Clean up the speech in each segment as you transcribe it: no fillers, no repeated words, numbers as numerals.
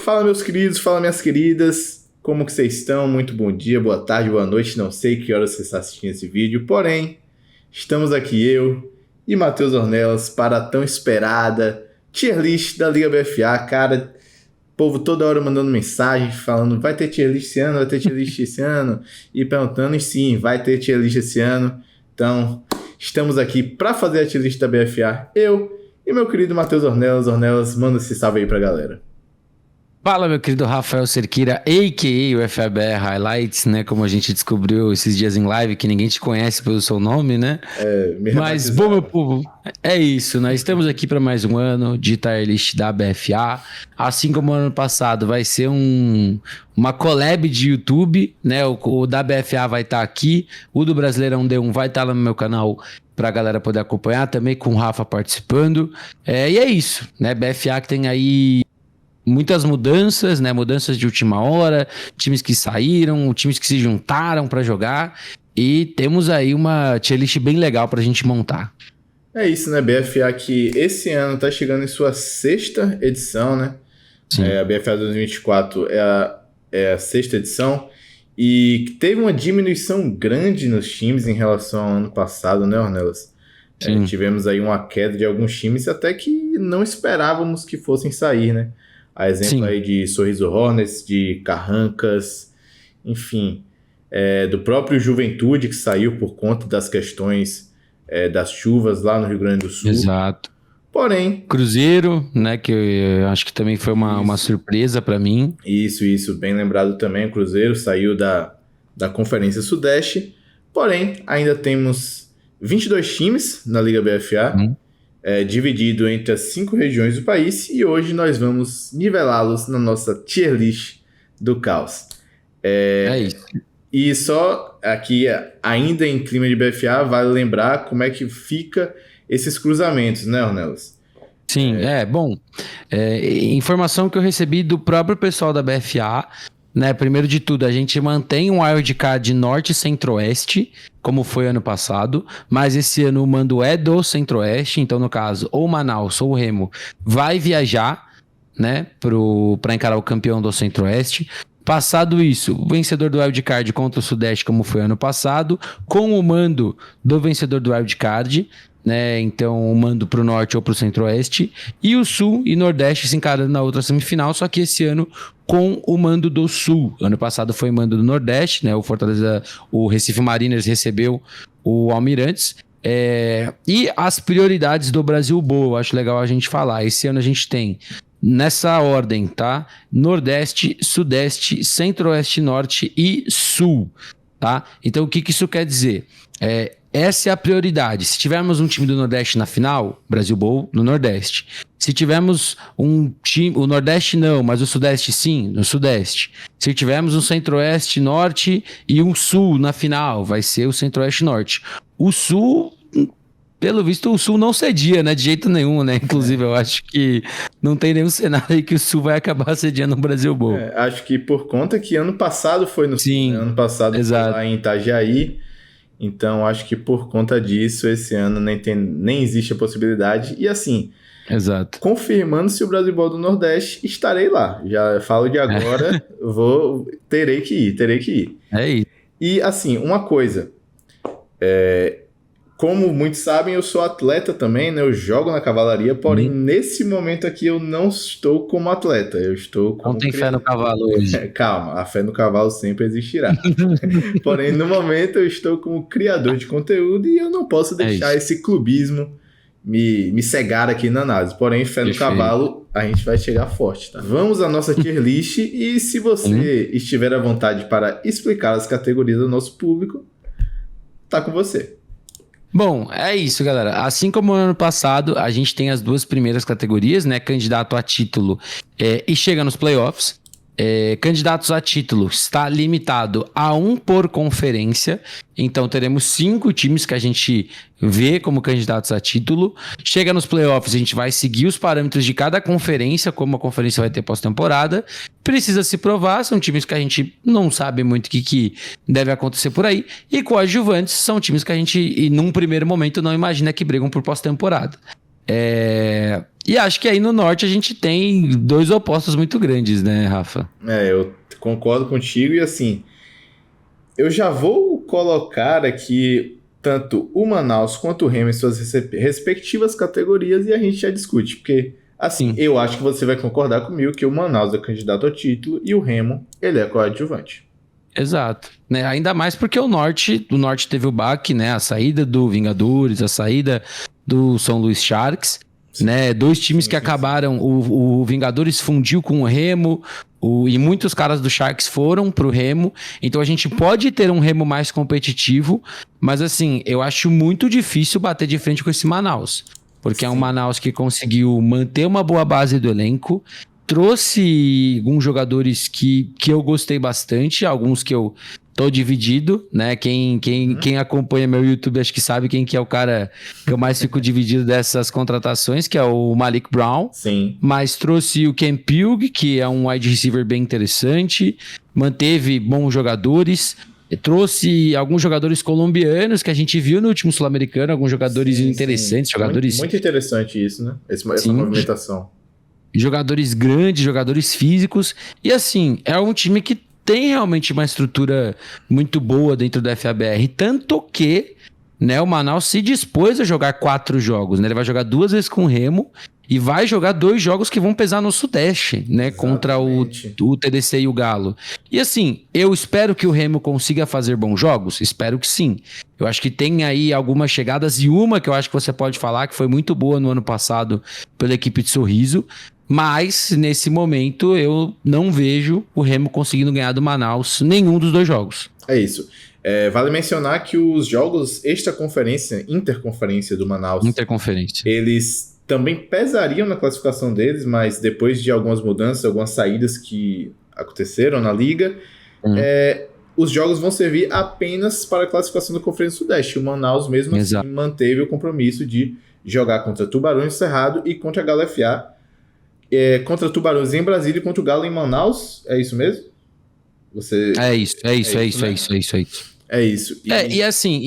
Fala meus queridos, fala minhas queridas, como que vocês estão? Muito bom dia, boa tarde, boa noite, não sei que hora você está assistindo esse vídeo, porém, estamos aqui eu e Matheus Ornelas para a tão esperada tier list da Liga BFA. Cara, povo toda hora mandando mensagem, falando vai ter tier list esse ano, vai ter tier list esse ano, e perguntando, e sim, vai ter tier list esse ano. Então, estamos aqui para fazer a tier list da BFA, eu e meu querido Matheus Ornelas. Ornelas, manda esse salve aí pra galera. Fala, meu querido Rafael Cerqueira, a.k.a. o FABR Highlights, né? Como a gente descobriu esses dias em live, que ninguém te conhece pelo seu nome, né? Mas, bom, meu povo, é isso. Nós estamos aqui para mais um ano de tier list da BFA. Assim como o ano passado vai ser uma collab de YouTube, né? O da BFA vai estar aqui, o do Brasileirão D1 vai estar lá no meu canal para a galera poder acompanhar, também com o Rafa participando. E é isso, né? BFA que tem aí muitas mudanças, né? Mudanças de última hora, times que saíram, times que se juntaram para jogar, e temos aí uma tier list bem legal pra gente montar. É isso, né? BFA que esse ano tá chegando em sua 6ª edição, né? A BFA 2024 é a 6ª edição, e teve uma diminuição grande nos times em relação ao ano passado, né, Ornelas? Tivemos aí uma queda de alguns times até que não esperávamos que fossem sair, né? A exemplo aí de Sorriso Hornets, de Carrancas, enfim, do próprio Juventude, que saiu por conta das questões das chuvas lá no Rio Grande do Sul. Exato. Porém, Cruzeiro, né, que eu acho que também foi uma surpresa para mim. Isso, bem lembrado também. O Cruzeiro saiu da Conferência Sudeste, porém, ainda temos 22 times na Liga BFA, dividido entre as 5 regiões do país, e hoje nós vamos nivelá-los na nossa tier list do caos. É isso. E só aqui, ainda em clima de BFA, vale lembrar como é que fica esses cruzamentos, né, Ornelas? Sim, bom, informação que eu recebi do próprio pessoal da BFA, né? Primeiro de tudo, a gente mantém um wildcard norte e centro-oeste, como foi ano passado, mas esse ano o mando é do centro-oeste, então no caso, ou Manaus ou o Remo vai viajar, né, para encarar o campeão do centro-oeste. Passado isso, o vencedor do wildcard contra o sudeste, como foi ano passado, com o mando do vencedor do wildcard, né? Então o mando pro norte ou pro centro-oeste, e o sul e nordeste se encarando na outra semifinal, só que esse ano com o mando do sul. Ano passado foi mando do nordeste, né? O Recife Mariners recebeu o Almirantes. E as prioridades do Brasil Bowl, eu acho legal a gente falar. Esse ano a gente tem nessa ordem, tá? Nordeste, Sudeste, Centro-Oeste, Norte e Sul, tá? Então o que isso quer dizer? Essa é a prioridade. Se tivermos um time do Nordeste na final, Brasil Bowl no Nordeste. Se tivermos um time, o Nordeste não, mas o Sudeste sim, no Sudeste. Se tivermos um Centro-Oeste, Norte e um Sul na final, vai ser o Centro-Oeste Norte. O Sul, pelo visto, o Sul não cedia, né? De jeito nenhum, né? Inclusive, eu acho que não tem nenhum cenário aí que o Sul vai acabar sediando o Brasil Bowl. Acho que por conta que ano passado foi no Sul, né? Ano passado foi lá em Itajaí. Então, acho que por conta disso, esse ano nem existe a possibilidade. E assim, confirmando se o Brasil Bowl do Nordeste, estarei lá. Já falo de agora, terei que ir. É isso. E assim, uma coisa, como muitos sabem, eu sou atleta também, né? Eu jogo na cavalaria, porém nesse momento aqui eu não estou como atleta, eu estou como... Não tem fé no cavalo hoje. Calma, a fé no cavalo sempre existirá. Porém, no momento eu estou como criador de conteúdo e eu não posso deixar esse clubismo me cegar aqui na análise. Porém, fé no cavalo, a gente vai chegar forte, tá? Vamos à nossa tier list, e se você estiver à vontade para explicar as categorias do nosso público, tá com você. Bom, é isso, galera. Assim como no ano passado, a gente tem as 2 primeiras categorias, né? Candidato a título e chega nos playoffs. Candidatos a título está limitado a 1 por conferência, então teremos 5 times que a gente vê como candidatos a título. Chega nos playoffs, a gente vai seguir os parâmetros de cada conferência, como a conferência vai ter pós-temporada. Precisa se provar, são times que a gente não sabe muito o que deve acontecer por aí, e coadjuvantes são times que a gente, num primeiro momento, não imagina que brigam por pós-temporada. E acho que aí no norte a gente tem dois opostos muito grandes, né, Rafa? Eu concordo contigo e assim, eu já vou colocar aqui tanto o Manaus quanto o Remo em suas respectivas categorias e a gente já discute, porque assim, Sim. eu acho que você vai concordar comigo que o Manaus é candidato ao título e o Remo, ele é coadjuvante. Exato, né? Ainda mais porque o norte teve o baque, né? A saída do Vingadores, a saída do São Luís Sharks, né? Dois times que acabaram, o Vingadores fundiu com o Remo, e muitos caras do Sharks foram pro Remo, então a gente pode ter um Remo mais competitivo, mas assim, eu acho muito difícil bater de frente com esse Manaus, porque é um Manaus que conseguiu manter uma boa base do elenco, trouxe alguns jogadores que eu gostei bastante, alguns que eu tô dividido, né? Quem acompanha meu YouTube acho que sabe quem que é o cara que eu mais fico dividido dessas contratações, que é o Malik Brown. Sim. Mas trouxe o Cam Pugh, que é um wide receiver bem interessante, manteve bons jogadores, trouxe alguns jogadores colombianos que a gente viu no último Sul-Americano, alguns jogadores interessantes, jogadores... Muito interessante isso, né? Essa movimentação. Jogadores grandes, jogadores físicos. E assim, é um time que tem realmente uma estrutura muito boa dentro da FABR. Tanto que, né, o Manaus se dispôs a jogar 4 jogos. Né? Ele vai jogar 2 vezes com o Remo e vai jogar 2 jogos que vão pesar no Sudeste, né? Contra o TDC e o Galo. E assim, eu espero que o Remo consiga fazer bons jogos. Espero que sim. Eu acho que tem aí algumas chegadas e uma que eu acho que você pode falar que foi muito boa no ano passado pela equipe de Sorriso. Mas, nesse momento, eu não vejo o Remo conseguindo ganhar do Manaus nenhum dos 2 jogos. É isso. Vale mencionar que os jogos interconferência do Manaus, eles também pesariam na classificação deles, mas depois de algumas mudanças, algumas saídas que aconteceram na liga, os jogos vão servir apenas para a classificação da Conferência Sudeste. O Manaus, mesmo assim, manteve o compromisso de jogar contra Tubarões Cerrado e contra a Galo FA. Contra Tubarões em Brasília e contra o Galo em Manaus, é isso mesmo? É isso. É isso. E assim,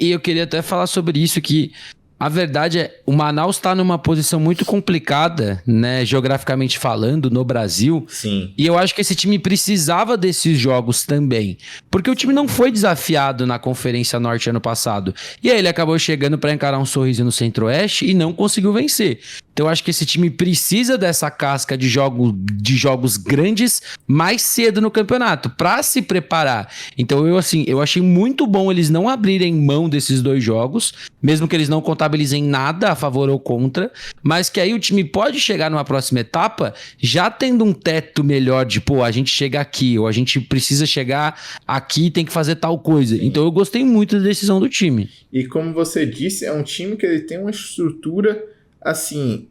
eu queria até falar sobre isso, que a verdade é, o Manaus está numa posição muito complicada, né, geograficamente falando, no Brasil. Sim. E eu acho que esse time precisava desses jogos também, porque o time não foi desafiado na Conferência Norte ano passado. E aí ele acabou chegando para encarar um Sorriso no Centro-Oeste e não conseguiu vencer. Então eu acho que esse time precisa dessa casca de jogos grandes mais cedo no campeonato, para se preparar. Então eu achei muito bom eles não abrirem mão desses 2 jogos, mesmo que eles não contabilizem nada a favor ou contra, mas que aí o time pode chegar numa próxima etapa já tendo um teto melhor de, a gente chega aqui, ou a gente precisa chegar aqui e tem que fazer tal coisa. Sim. Então eu gostei muito da decisão do time. E como você disse, é um time que ele tem uma estrutura assim,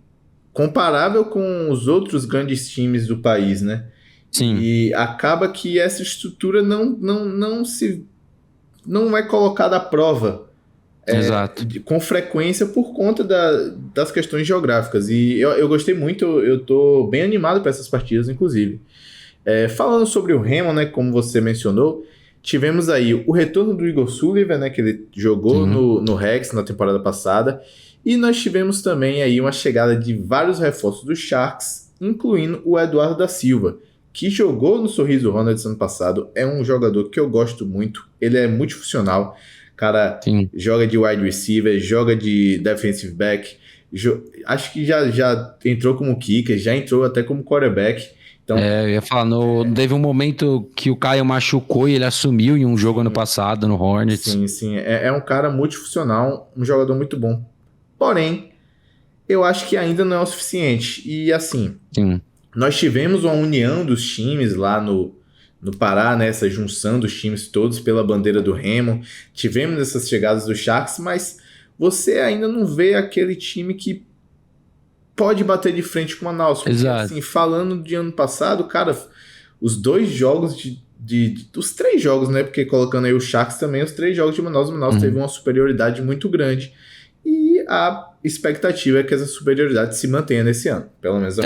comparável com os outros grandes times do país, né? Sim. E acaba que essa estrutura não é colocada à prova com frequência por conta das questões geográficas. E eu gostei muito, eu tô bem animado para essas partidas, inclusive. Falando sobre o Remo, né, como você mencionou, tivemos aí o retorno do Igor Sullivan, né, que ele jogou no Rex na temporada passada. E nós tivemos também aí uma chegada de vários reforços do Sharks, incluindo o Eduardo da Silva, que jogou no Sorriso Hornets ano passado. É um jogador que eu gosto muito, ele é multifuncional. Cara, joga de wide receiver, joga de defensive back, acho que já entrou como kicker, já entrou até como quarterback. Então, eu ia falar, teve um momento que o Caio machucou e ele assumiu em um jogo ano passado no Hornets. Sim, é um cara multifuncional, um jogador muito bom. Porém, eu acho que ainda não é o suficiente. E assim, nós tivemos uma união dos times lá no Pará, né? Essa junção dos times todos pela bandeira do Remo. Tivemos essas chegadas do Sharks, mas você ainda não vê aquele time que pode bater de frente com o Manaus. Porque, exato. Assim, falando de ano passado, cara, os 2 jogos os 3 jogos, né? Porque colocando aí o Sharks também, os 3 jogos de Manaus, o Manaus teve uma superioridade muito grande. E a expectativa é que essa superioridade se mantenha nesse ano, pelo menos.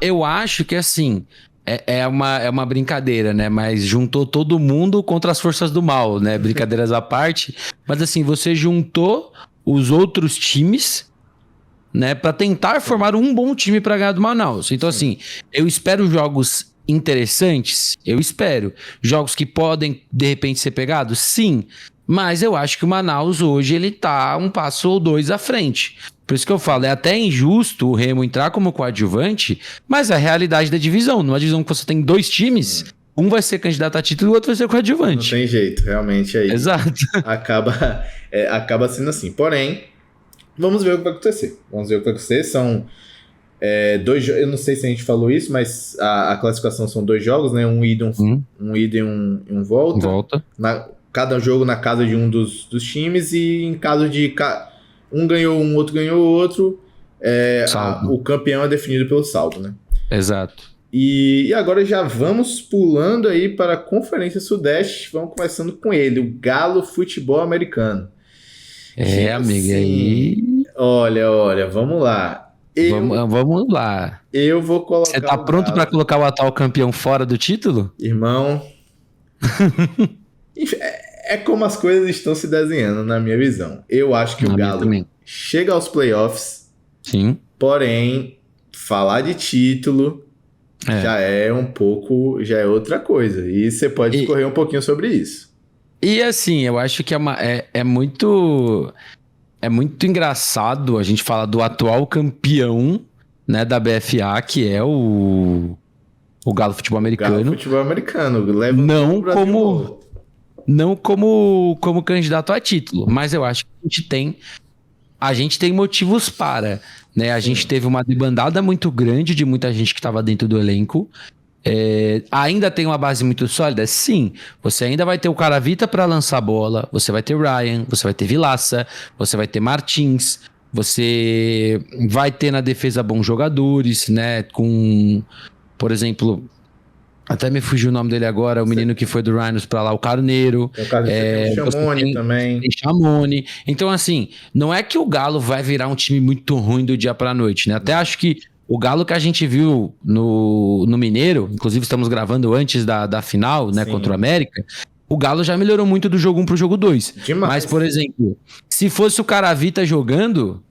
Eu acho que assim, é uma brincadeira, né? Mas juntou todo mundo contra as forças do mal, né? Brincadeiras à parte. Mas assim, você juntou os outros times né, para tentar formar um bom time para ganhar do Manaus. Então, assim, eu espero jogos interessantes, eu espero. Jogos que podem, de repente, ser pegados? Sim. Mas eu acho que o Manaus hoje, ele tá um passo ou dois à frente. Por isso que eu falo, é até injusto o Remo entrar como coadjuvante, mas é a realidade da divisão. Numa divisão que você tem 2 times, um vai ser candidato a título e o outro vai ser coadjuvante. Não tem jeito, realmente aí. Exato. Acaba sendo assim. Porém, vamos ver o que vai acontecer. São 2 jogos. Eu não sei se a gente falou isso, mas a classificação são 2 jogos, né? Um ida e um volta. Cada jogo na casa de um dos times, e em caso de um ganhou um, outro ganhou outro, o campeão é definido pelo saldo, né? Exato. E agora já vamos pulando aí para a Conferência Sudeste. Vamos começando com ele, o Galo Futebol Americano. Amigo, aí... Olha, vamos lá. Vamos lá. Eu vou colocar. Você tá pronto para colocar o atual campeão fora do título? Irmão. É como as coisas estão se desenhando, na minha visão. Eu acho que o Galo chega aos playoffs. Sim. Porém, falar de título já é outra coisa. E você pode discorrer um pouquinho sobre isso. E assim, eu acho que é muito engraçado a gente falar do atual campeão, né, da BFA, que é o Galo Futebol Americano. Galo Futebol Americano. Não como candidato a título, mas eu acho que a gente tem motivos para, né? A gente teve uma debandada muito grande de muita gente que estava dentro do elenco. Ainda tem uma base muito sólida? Sim. Você ainda vai ter o Caravita para lançar bola, você vai ter Ryan, você vai ter Vilaça, você vai ter Martins, você vai ter na defesa bons jogadores, né? Com, por exemplo... Até me fugiu o nome dele agora, o menino que foi do Rhinos pra lá, o Carneiro. Tem o Chamone também. Tem Chamone. Então, assim, não é que o Galo vai virar um time muito ruim do dia pra noite, né? Até acho que o Galo que a gente viu no Mineiro, inclusive estamos gravando antes da final, né, contra o América, o Galo já melhorou muito do jogo 1 pro jogo 2. Demais. Mas, por exemplo, se fosse o Caravita jogando...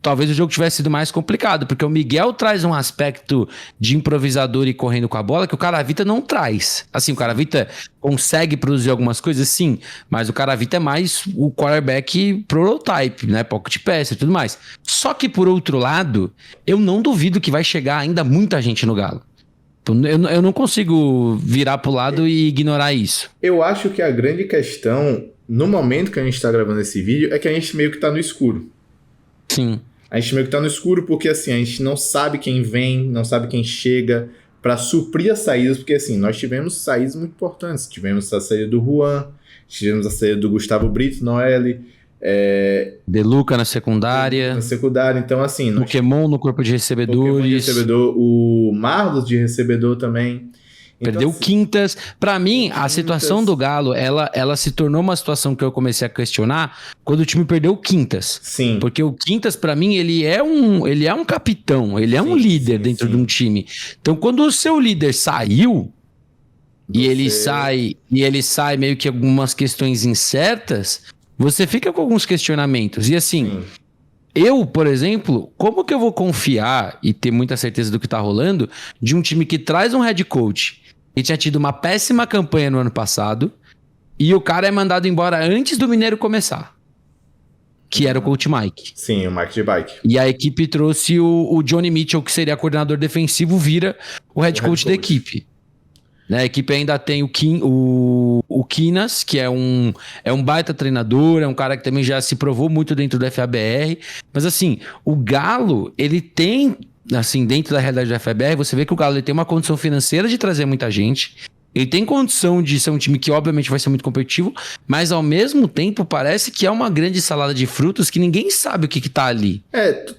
talvez o jogo tivesse sido mais complicado, porque o Miguel traz um aspecto de improvisador e correndo com a bola que o Caravita não traz. Assim, o Caravita consegue produzir algumas coisas, sim, mas o Caravita é mais o quarterback prototype, né? Pocket pass e tudo mais. Só que, por outro lado, eu não duvido que vai chegar ainda muita gente no Galo. Eu não consigo virar pro lado e ignorar isso. Eu acho que a grande questão, no momento que a gente tá gravando esse vídeo, é que a gente meio que tá no escuro. Sim. A gente meio que tá no escuro porque, assim, a gente não sabe quem vem, não sabe quem chega para suprir as saídas, porque, assim, nós tivemos saídas muito importantes. Tivemos a saída do Juan, tivemos a saída do Gustavo Brito, Noelle, De Luca na secundária. Então, assim... Pokémon no corpo de recebedores. O Marlos de recebedor também. Perdeu assim, Quintas. Pra mim, a situação do Galo, ela se tornou uma situação que eu comecei a questionar quando o time perdeu Quintas. Sim. Porque o Quintas, pra mim, ele é um capitão, ele é um líder dentro de um time. Então, quando o seu líder saiu, e ele sai meio que algumas questões incertas, você fica com alguns questionamentos. E assim... Eu, por exemplo, como que eu vou confiar e ter muita certeza do que tá rolando de um time que traz um head coach que tinha tido uma péssima campanha no ano passado e o cara é mandado embora antes do Mineiro começar, que era o coach Mike. Sim, o Mike de Bike. E a equipe trouxe o Johnny Mitchell, que seria coordenador defensivo, vira o head coach da equipe. Né, a equipe ainda tem o Quinas, que é um baita treinador, é um cara que também já se provou muito dentro do FABR. Mas assim, o Galo, ele tem, assim, dentro da realidade do FABR, você vê que o Galo ele tem uma condição financeira de trazer muita gente. Ele tem condição de ser um time que obviamente vai ser muito competitivo, mas ao mesmo tempo parece que é uma grande salada de frutos que ninguém sabe o que tá ali.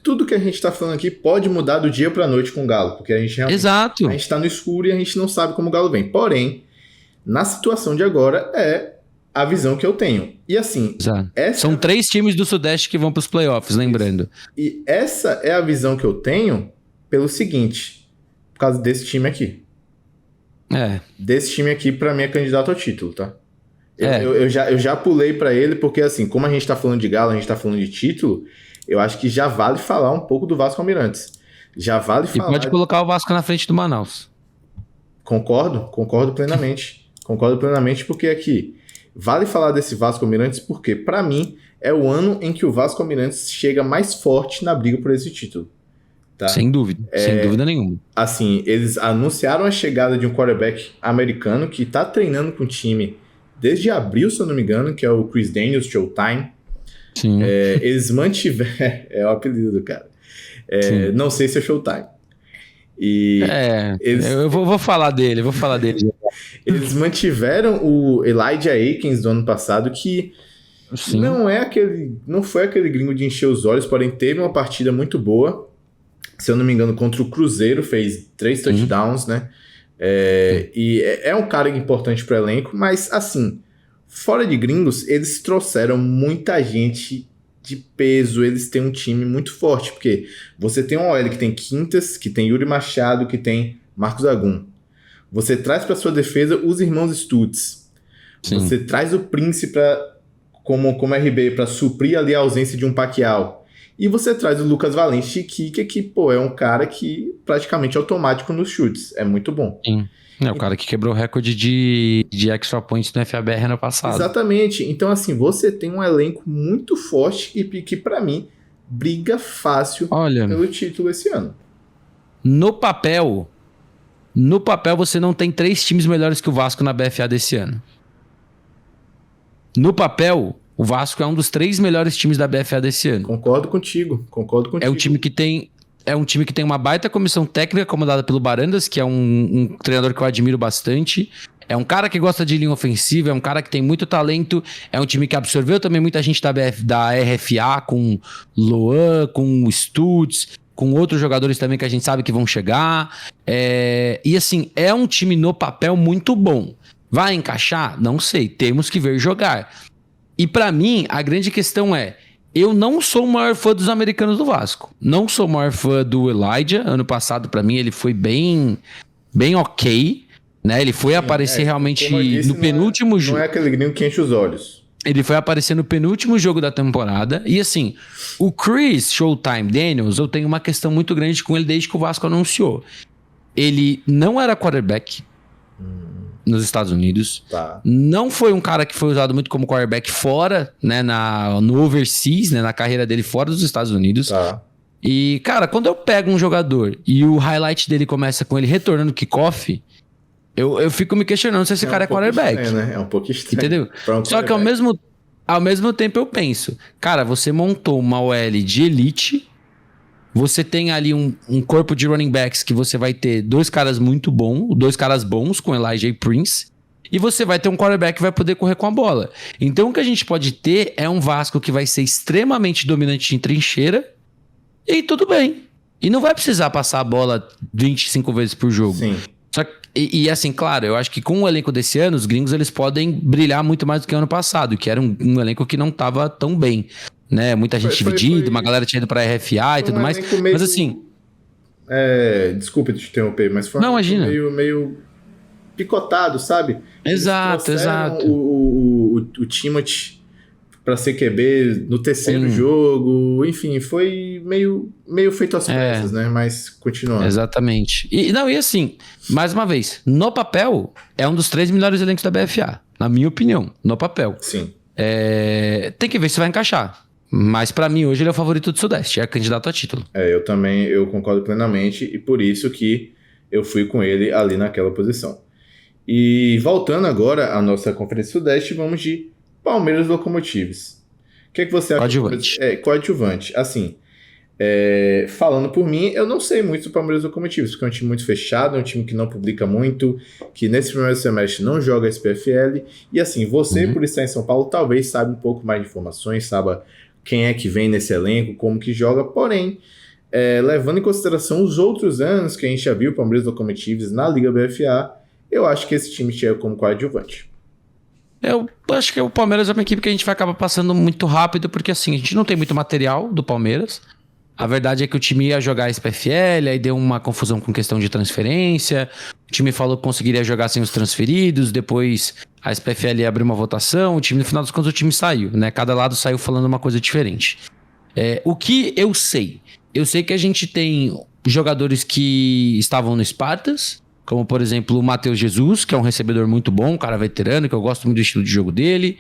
Tudo que a gente tá falando aqui pode mudar do dia pra noite com o Galo, porque a gente realmente... Exato. A gente tá no escuro e a gente não sabe como o Galo vem. Porém, na situação de agora é a visão que eu tenho. E assim... São 3 times do Sudeste que vão pros playoffs, lembrando. E essa é a visão que eu tenho pelo seguinte, por causa desse time aqui. Desse time aqui, pra mim, é candidato ao título, tá? Eu já pulei pra ele, porque assim, como a gente tá falando de Galo, a gente tá falando de título, eu acho que já vale falar um pouco do Vasco Almirantes. Já vale falar... E pode colocar o Vasco na frente do Manaus. Concordo plenamente. Concordo plenamente porque aqui, vale falar desse Vasco Almirantes porque, para mim, é o ano em que o Vasco Almirantes chega mais forte na briga por esse título. Tá? Sem dúvida nenhuma. Assim, eles anunciaram a chegada de um quarterback americano que tá treinando com o time desde abril, se eu não me engano, que é o Chris Daniels, Showtime. Sim. Eles mantiveram... é o apelido do cara. Não sei se é Showtime. Eu vou falar dele, Eles mantiveram o Elijah Akins do ano passado, que Sim. não foi aquele gringo de encher os olhos, porém teve uma partida muito boa. Se eu não me engano, contra o Cruzeiro, fez 3 touchdowns, né? E é um cara importante pro elenco, mas assim, fora de gringos, eles trouxeram muita gente de peso, eles têm um time muito forte, porque você tem um OL que tem Quintas, que tem Yuri Machado, que tem Marcos Agum. Você traz para sua defesa os irmãos Stutz. Sim. Você traz o Príncipe como RB para suprir ali a ausência de um Pacquiao. E você traz o Lucas Valente, que pô, é um cara que praticamente é automático nos chutes. É muito bom. Sim. É o cara que quebrou o recorde de extra points no FABR ano passado. Exatamente. Então, assim, você tem um elenco muito forte e que, pra mim, briga fácil pelo título esse ano. No papel, você não tem 3 times melhores que o Vasco na BFA desse ano. No papel, o Vasco é um dos 3 melhores times da BFA desse ano. Concordo contigo. É um time que tem uma baita comissão técnica comandada pelo Barandas, que é um treinador que eu admiro bastante. É um cara que gosta de linha ofensiva, é um cara que tem muito talento. É um time que absorveu também muita gente da RFA, com Loan, com Stutz, com outros jogadores também que a gente sabe que vão chegar. E assim, é um time no papel muito bom. Vai encaixar? Não sei, temos que ver jogar. E pra mim, a grande questão é... Eu não sou o maior fã dos americanos do Vasco. Não sou o maior fã do Elijah. Ano passado, pra mim, ele foi bem ok, né? Ele foi aparecer realmente no penúltimo jogo. Não é aquele gringo que enche os olhos. Ele foi aparecer no penúltimo jogo da temporada. E assim, o Chris Showtime Daniels, eu tenho uma questão muito grande com ele desde que o Vasco anunciou. Ele não era quarterback nos Estados Unidos. Tá. Não foi um cara que foi usado muito como quarterback fora, né, no overseas, né, na carreira dele fora dos Estados Unidos. Tá. E, cara, quando eu pego um jogador e o highlight dele começa com ele retornando kickoff, eu fico me questionando se esse cara é quarterback. Estranho, né? É um pouco estranho. Entendeu? Só que ao mesmo tempo eu penso, cara, você montou uma OL de elite, você tem ali um corpo de running backs que você vai ter 2 caras muito bons, 2 caras bons com Elijah e Prince, e você vai ter um quarterback que vai poder correr com a bola. Então o que a gente pode ter é um Vasco que vai ser extremamente dominante em trincheira, e tudo bem. E não vai precisar passar a bola 25 vezes por jogo. Sim. Só que, e assim, claro, eu acho que com o elenco desse ano, os gringos eles podem brilhar muito mais do que ano passado, que era um elenco que não estava tão bem. Né? Muita gente dividida, uma galera tinha ido pra RFA e tudo mais. Mas assim... Desculpa te interromper, mas foi meio picotado, sabe? Exato. O Timothy pra ser QB no terceiro jogo, enfim, foi meio feito às pressas, né? Mas continuando. Exatamente. E assim, mais uma vez, no papel, é um dos 3 melhores elencos da BFA, na minha opinião, no papel. Sim. Tem que ver se vai encaixar. Mas pra mim hoje ele é o favorito do Sudeste, é candidato a título. Eu concordo plenamente e por isso que eu fui com ele ali naquela posição. E voltando agora à nossa Conferência Sudeste, vamos de Palmeiras Locomotives. O que você acha? Coadjuvante. Assim, falando por mim, eu não sei muito do Palmeiras Locomotives, porque é um time muito fechado, é um time que não publica muito, que nesse primeiro semestre não joga SPFL, e assim, você, por estar em São Paulo, talvez saiba um pouco mais de informações, saiba quem é que vem nesse elenco, como que joga, porém, levando em consideração os outros anos que a gente já viu o Palmeiras Locomotives na Liga BFA, eu acho que esse time chega como coadjuvante. Eu acho que o Palmeiras é uma equipe que a gente vai acabar passando muito rápido, porque assim, a gente não tem muito material do Palmeiras. A verdade é que o time ia jogar SPFL, aí deu uma confusão com questão de transferência. O time falou que conseguiria jogar sem os transferidos, depois a SPFL abriu uma votação, o time, no final das contas, o time saiu, né? Cada lado saiu falando uma coisa diferente. O que eu sei? Eu sei que a gente tem jogadores que estavam no Spartas, como por exemplo o Matheus Jesus, que é um recebedor muito bom, um cara veterano, que eu gosto muito do estilo de jogo dele.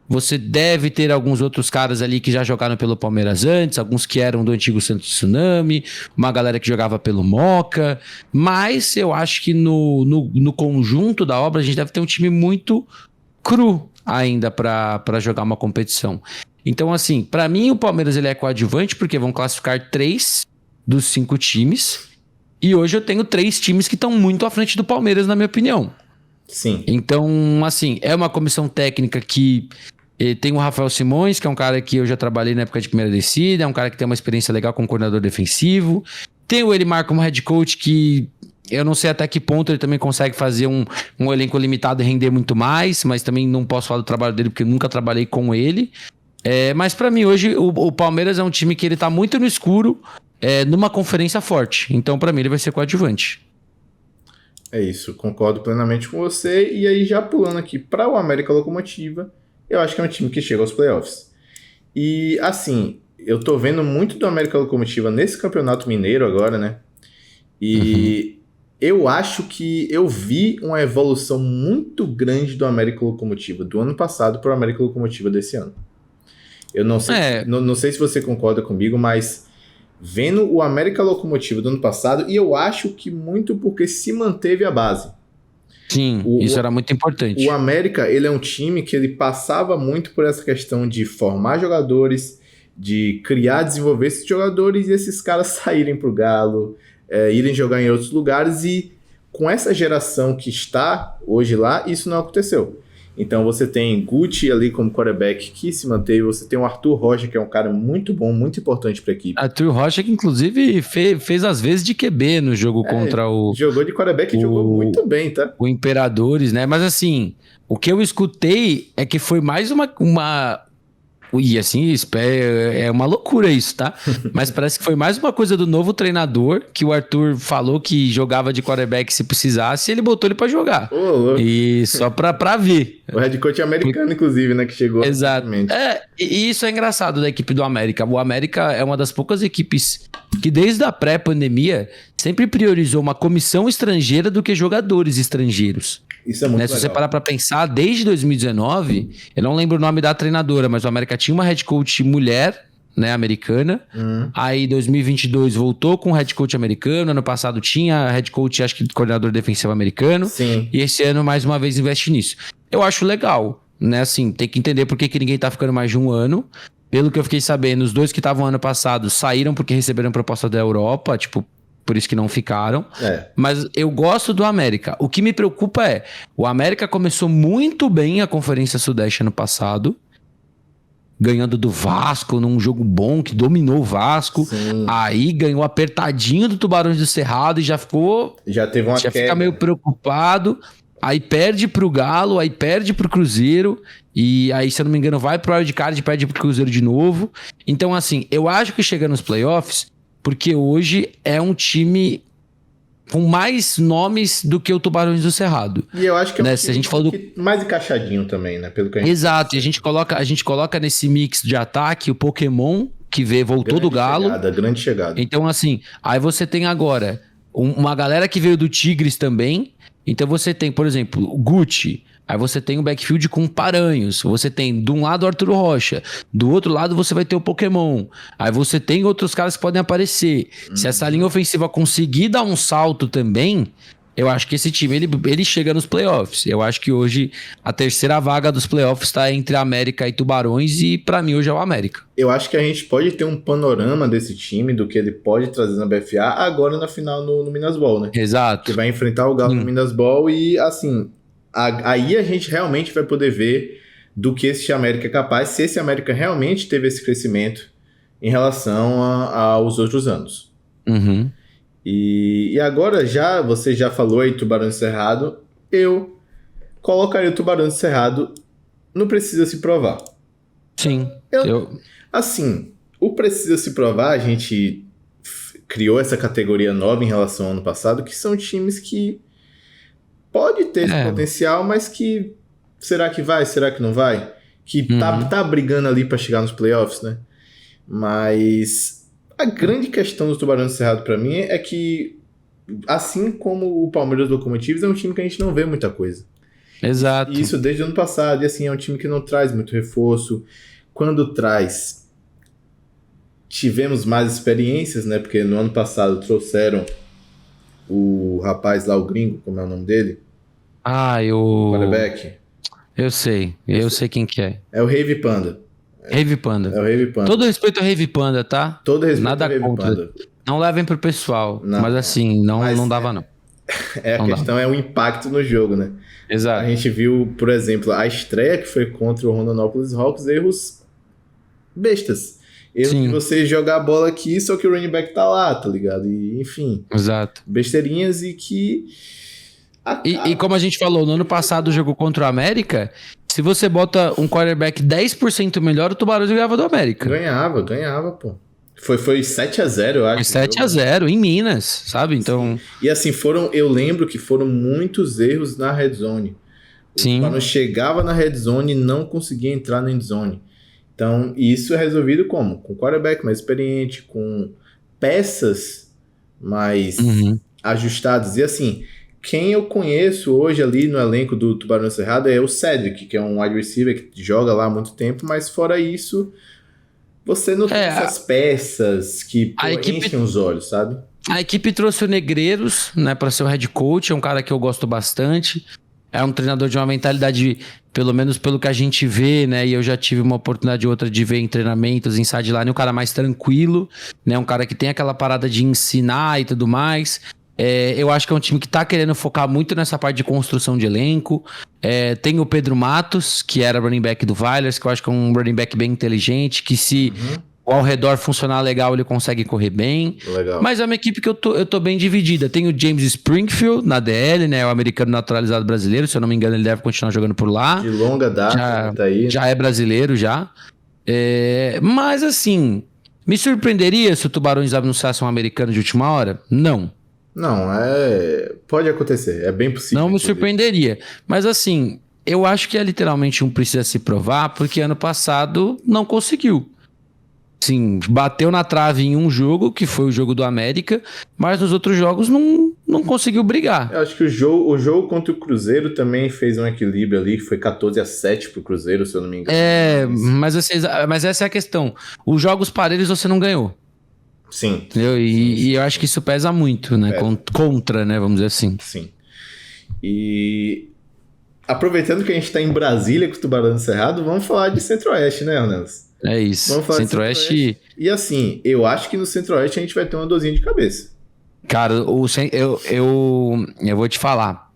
Você deve ter alguns outros caras ali que já jogaram pelo Palmeiras antes, alguns que eram do antigo Santos Tsunami, uma galera que jogava pelo Moca, mas eu acho que no conjunto da obra a gente deve ter um time muito cru ainda para jogar uma competição. Então, assim, para mim o Palmeiras ele é coadjuvante porque vão classificar 3 dos 5 times, e hoje eu tenho 3 times que estão muito à frente do Palmeiras, na minha opinião. Sim. Então, assim, é uma comissão técnica que tem o Rafael Simões, que é um cara que eu já trabalhei na época de primeira descida, é um cara que tem uma experiência legal como coordenador defensivo. Tem o Elimar como head coach, que eu não sei até que ponto ele também consegue fazer um elenco limitado e render muito mais, mas também não posso falar do trabalho dele porque eu nunca trabalhei com ele. Mas pra mim hoje o Palmeiras é um time que ele tá muito no escuro, numa conferência forte. Então pra mim ele vai ser coadjuvante. É isso, concordo plenamente com você. E aí, já pulando aqui para o América Locomotiva, eu acho que é um time que chega aos playoffs. E, assim, eu tô vendo muito do América Locomotiva nesse Campeonato Mineiro agora, né? E eu acho que eu vi uma evolução muito grande do América Locomotiva do ano passado para o América Locomotiva desse ano. Eu não sei, não sei se você concorda comigo, mas vendo o América Locomotiva do ano passado, e eu acho que muito porque se manteve a base. Sim, isso era muito importante. O América, ele é um time que ele passava muito por essa questão de formar jogadores, de criar, desenvolver esses jogadores, e esses caras saírem pro Galo, irem jogar em outros lugares, e com essa geração que está hoje lá, isso não aconteceu. Então você tem Guti ali como quarterback que se manteve, você tem o Arthur Rocha, que é um cara muito bom, muito importante para a equipe. Arthur Rocha que inclusive fez às vezes de QB no jogo contra o... Jogou de quarterback e jogou muito bem, tá? O Imperadores, né? Mas assim, o que eu escutei é que foi mais uma... E assim, é uma loucura isso, tá? Mas parece que foi mais uma coisa do novo treinador, que o Arthur falou que jogava de quarterback se precisasse, e ele botou ele pra jogar. E só pra ver. O head coach americano, inclusive, né? Que chegou. Exato. E isso é engraçado da equipe do América. O América é uma das poucas equipes que desde a pré-pandemia sempre priorizou uma comissão estrangeira do que jogadores estrangeiros. Isso é muito legal. Se você parar pra pensar, desde 2019, eu não lembro o nome da treinadora, mas o América tinha uma head coach mulher, né, americana. Aí 2022 voltou com head coach americano, ano passado tinha head coach, acho que coordenador defensivo americano. Sim. E esse ano mais uma vez investe nisso. Eu acho legal, né, assim, tem que entender por que ninguém tá ficando mais de um ano. Pelo que eu fiquei sabendo, os 2 que estavam ano passado saíram porque receberam proposta da Europa, tipo, por isso que não ficaram. Mas eu gosto do América. O que me preocupa é, o América começou muito bem a Conferência Sudeste ano passado, ganhando do Vasco num jogo bom, que dominou o Vasco. Sim. Aí ganhou apertadinho do Tubarões do Cerrado e já ficou... Já teve uma queda. Fica meio preocupado. Aí perde pro Galo, aí perde pro Cruzeiro, e aí, se eu não me engano, vai pro wildcard e perde pro Cruzeiro de novo. Então, assim, eu acho que chega nos playoffs, porque hoje é um time com mais nomes do que o Tubarões do Cerrado. E eu acho que é um time, se a gente falou mais encaixadinho também, né? Pelo que a gente... Exato, e a gente coloca nesse mix de ataque o Pokémon, que voltou do Galo. Grande chegada. Então, assim, aí você tem agora uma galera que veio do Tigres também. Então você tem, por exemplo, o Guti, aí você tem o backfield com Paranhos, você tem de um lado o Arthur Rocha, do outro lado você vai ter o Pokémon, aí você tem outros caras que podem aparecer. Se essa linha ofensiva conseguir dar um salto também, eu acho que esse time ele chega nos playoffs. Eu acho que hoje a terceira vaga dos playoffs está entre América e Tubarões, e pra mim hoje é o América. Eu acho que a gente pode ter um panorama desse time, do que ele pode trazer na BFA, agora na final no Minas Bowl, né? Exato. Que vai enfrentar o Galo no Minas Bowl, e assim, aí a gente realmente vai poder ver do que esse América é capaz, se esse América realmente teve esse crescimento em relação aos outros anos. E agora você já falou aí Tubarão do Cerrado, eu colocaria o Tubarão do Cerrado no Precisa Se Provar. Sim. Assim, o Precisa Se Provar, a gente criou essa categoria nova em relação ao ano passado, que são times que pode ter esse potencial, mas que será que vai, será que não vai? Que tá brigando ali para chegar nos playoffs, né? Mas a grande questão dos Tubarões do Cerrado pra mim é que, assim como o Palmeiras Locomotives, é um time que a gente não vê muita coisa. Exato. E isso desde o ano passado. E assim, é um time que não traz muito reforço. Quando traz, tivemos mais experiências, né? Porque no ano passado trouxeram o rapaz lá, o gringo, como é o nome dele? O quarterback. Eu sei quem que é. É o Rave Panda. Rave Panda. É o Rave Panda. Todo respeito ao Rave Panda, tá? Todo respeito Nada ao Rave contra. Panda. Não levem pro pessoal. Não, mas assim, não dava não. A não questão é o impacto no jogo, né? Exato. A gente viu, por exemplo, a estreia que foi contra o Rondonópolis Hawks, erros bestas. Erro de você jogar a bola aqui, só que o running back tá lá, tá ligado? E, enfim. Exato. Besteirinhas e que... E como a gente falou, no ano passado o jogo contra o América, se você bota um quarterback 10% melhor, o Tubarões ganhava do América. Ganhava, pô. Foi 7-0, eu acho. Foi 7-0 em Minas, sabe? Então... E assim, eu lembro que foram muitos erros na red zone. O Tubarões chegava na red zone e não conseguia entrar na end zone. Então, isso é resolvido como? Com quarterback mais experiente, com peças mais ajustadas. E assim, quem eu conheço hoje ali no elenco do Tubarão Cerrado é o Cedric, que é um wide receiver que joga lá há muito tempo, mas fora isso, você não tem essas peças que enchem os olhos, sabe? A equipe trouxe o Negreiros, né, para ser o head coach, é um cara que eu gosto bastante. É um treinador de uma mentalidade, pelo menos pelo que a gente vê, né? E eu já tive uma oportunidade ou outra de ver em treinamentos, em sideline, um cara mais tranquilo, né? Um cara que tem aquela parada de ensinar e tudo mais. Eu acho que é um time que tá querendo focar muito nessa parte de construção de elenco. Tem o Pedro Matos, que era running back do Vailers, que eu acho que é um running back bem inteligente, que se... ao redor funcionar legal, ele consegue correr bem. Legal. Mas é uma equipe que eu tô bem dividida. Tem o James Springfield na DL, né? O americano naturalizado brasileiro. Se eu não me engano, ele deve continuar jogando por lá. De longa data, tá aí. Já é brasileiro, já. Mas assim, me surpreenderia se o Tubarões anunciasse um americano de última hora? Não. Não, pode acontecer. É bem possível. Não me surpreenderia. Mas assim, eu acho que é literalmente um precisa se provar, porque ano passado não conseguiu. Sim, bateu na trave em um jogo, que foi o jogo do América, mas nos outros jogos não conseguiu brigar. Eu acho que o jogo contra o Cruzeiro também fez um equilíbrio ali, que foi 14-7 pro Cruzeiro, se eu não me engano. Mas essa é a questão. Os jogos parelhos você não ganhou. Sim. Entendeu? E eu acho que isso pesa muito, né? Contra, né? Vamos dizer assim. Sim. E aproveitando que a gente tá em Brasília com o Tubarão Cerrado, vamos falar de Centro-Oeste, né, Ornelas? É isso. Centro-Oeste. E assim, eu acho que no Centro-Oeste a gente vai ter uma dorzinha de cabeça. Cara, eu vou te falar.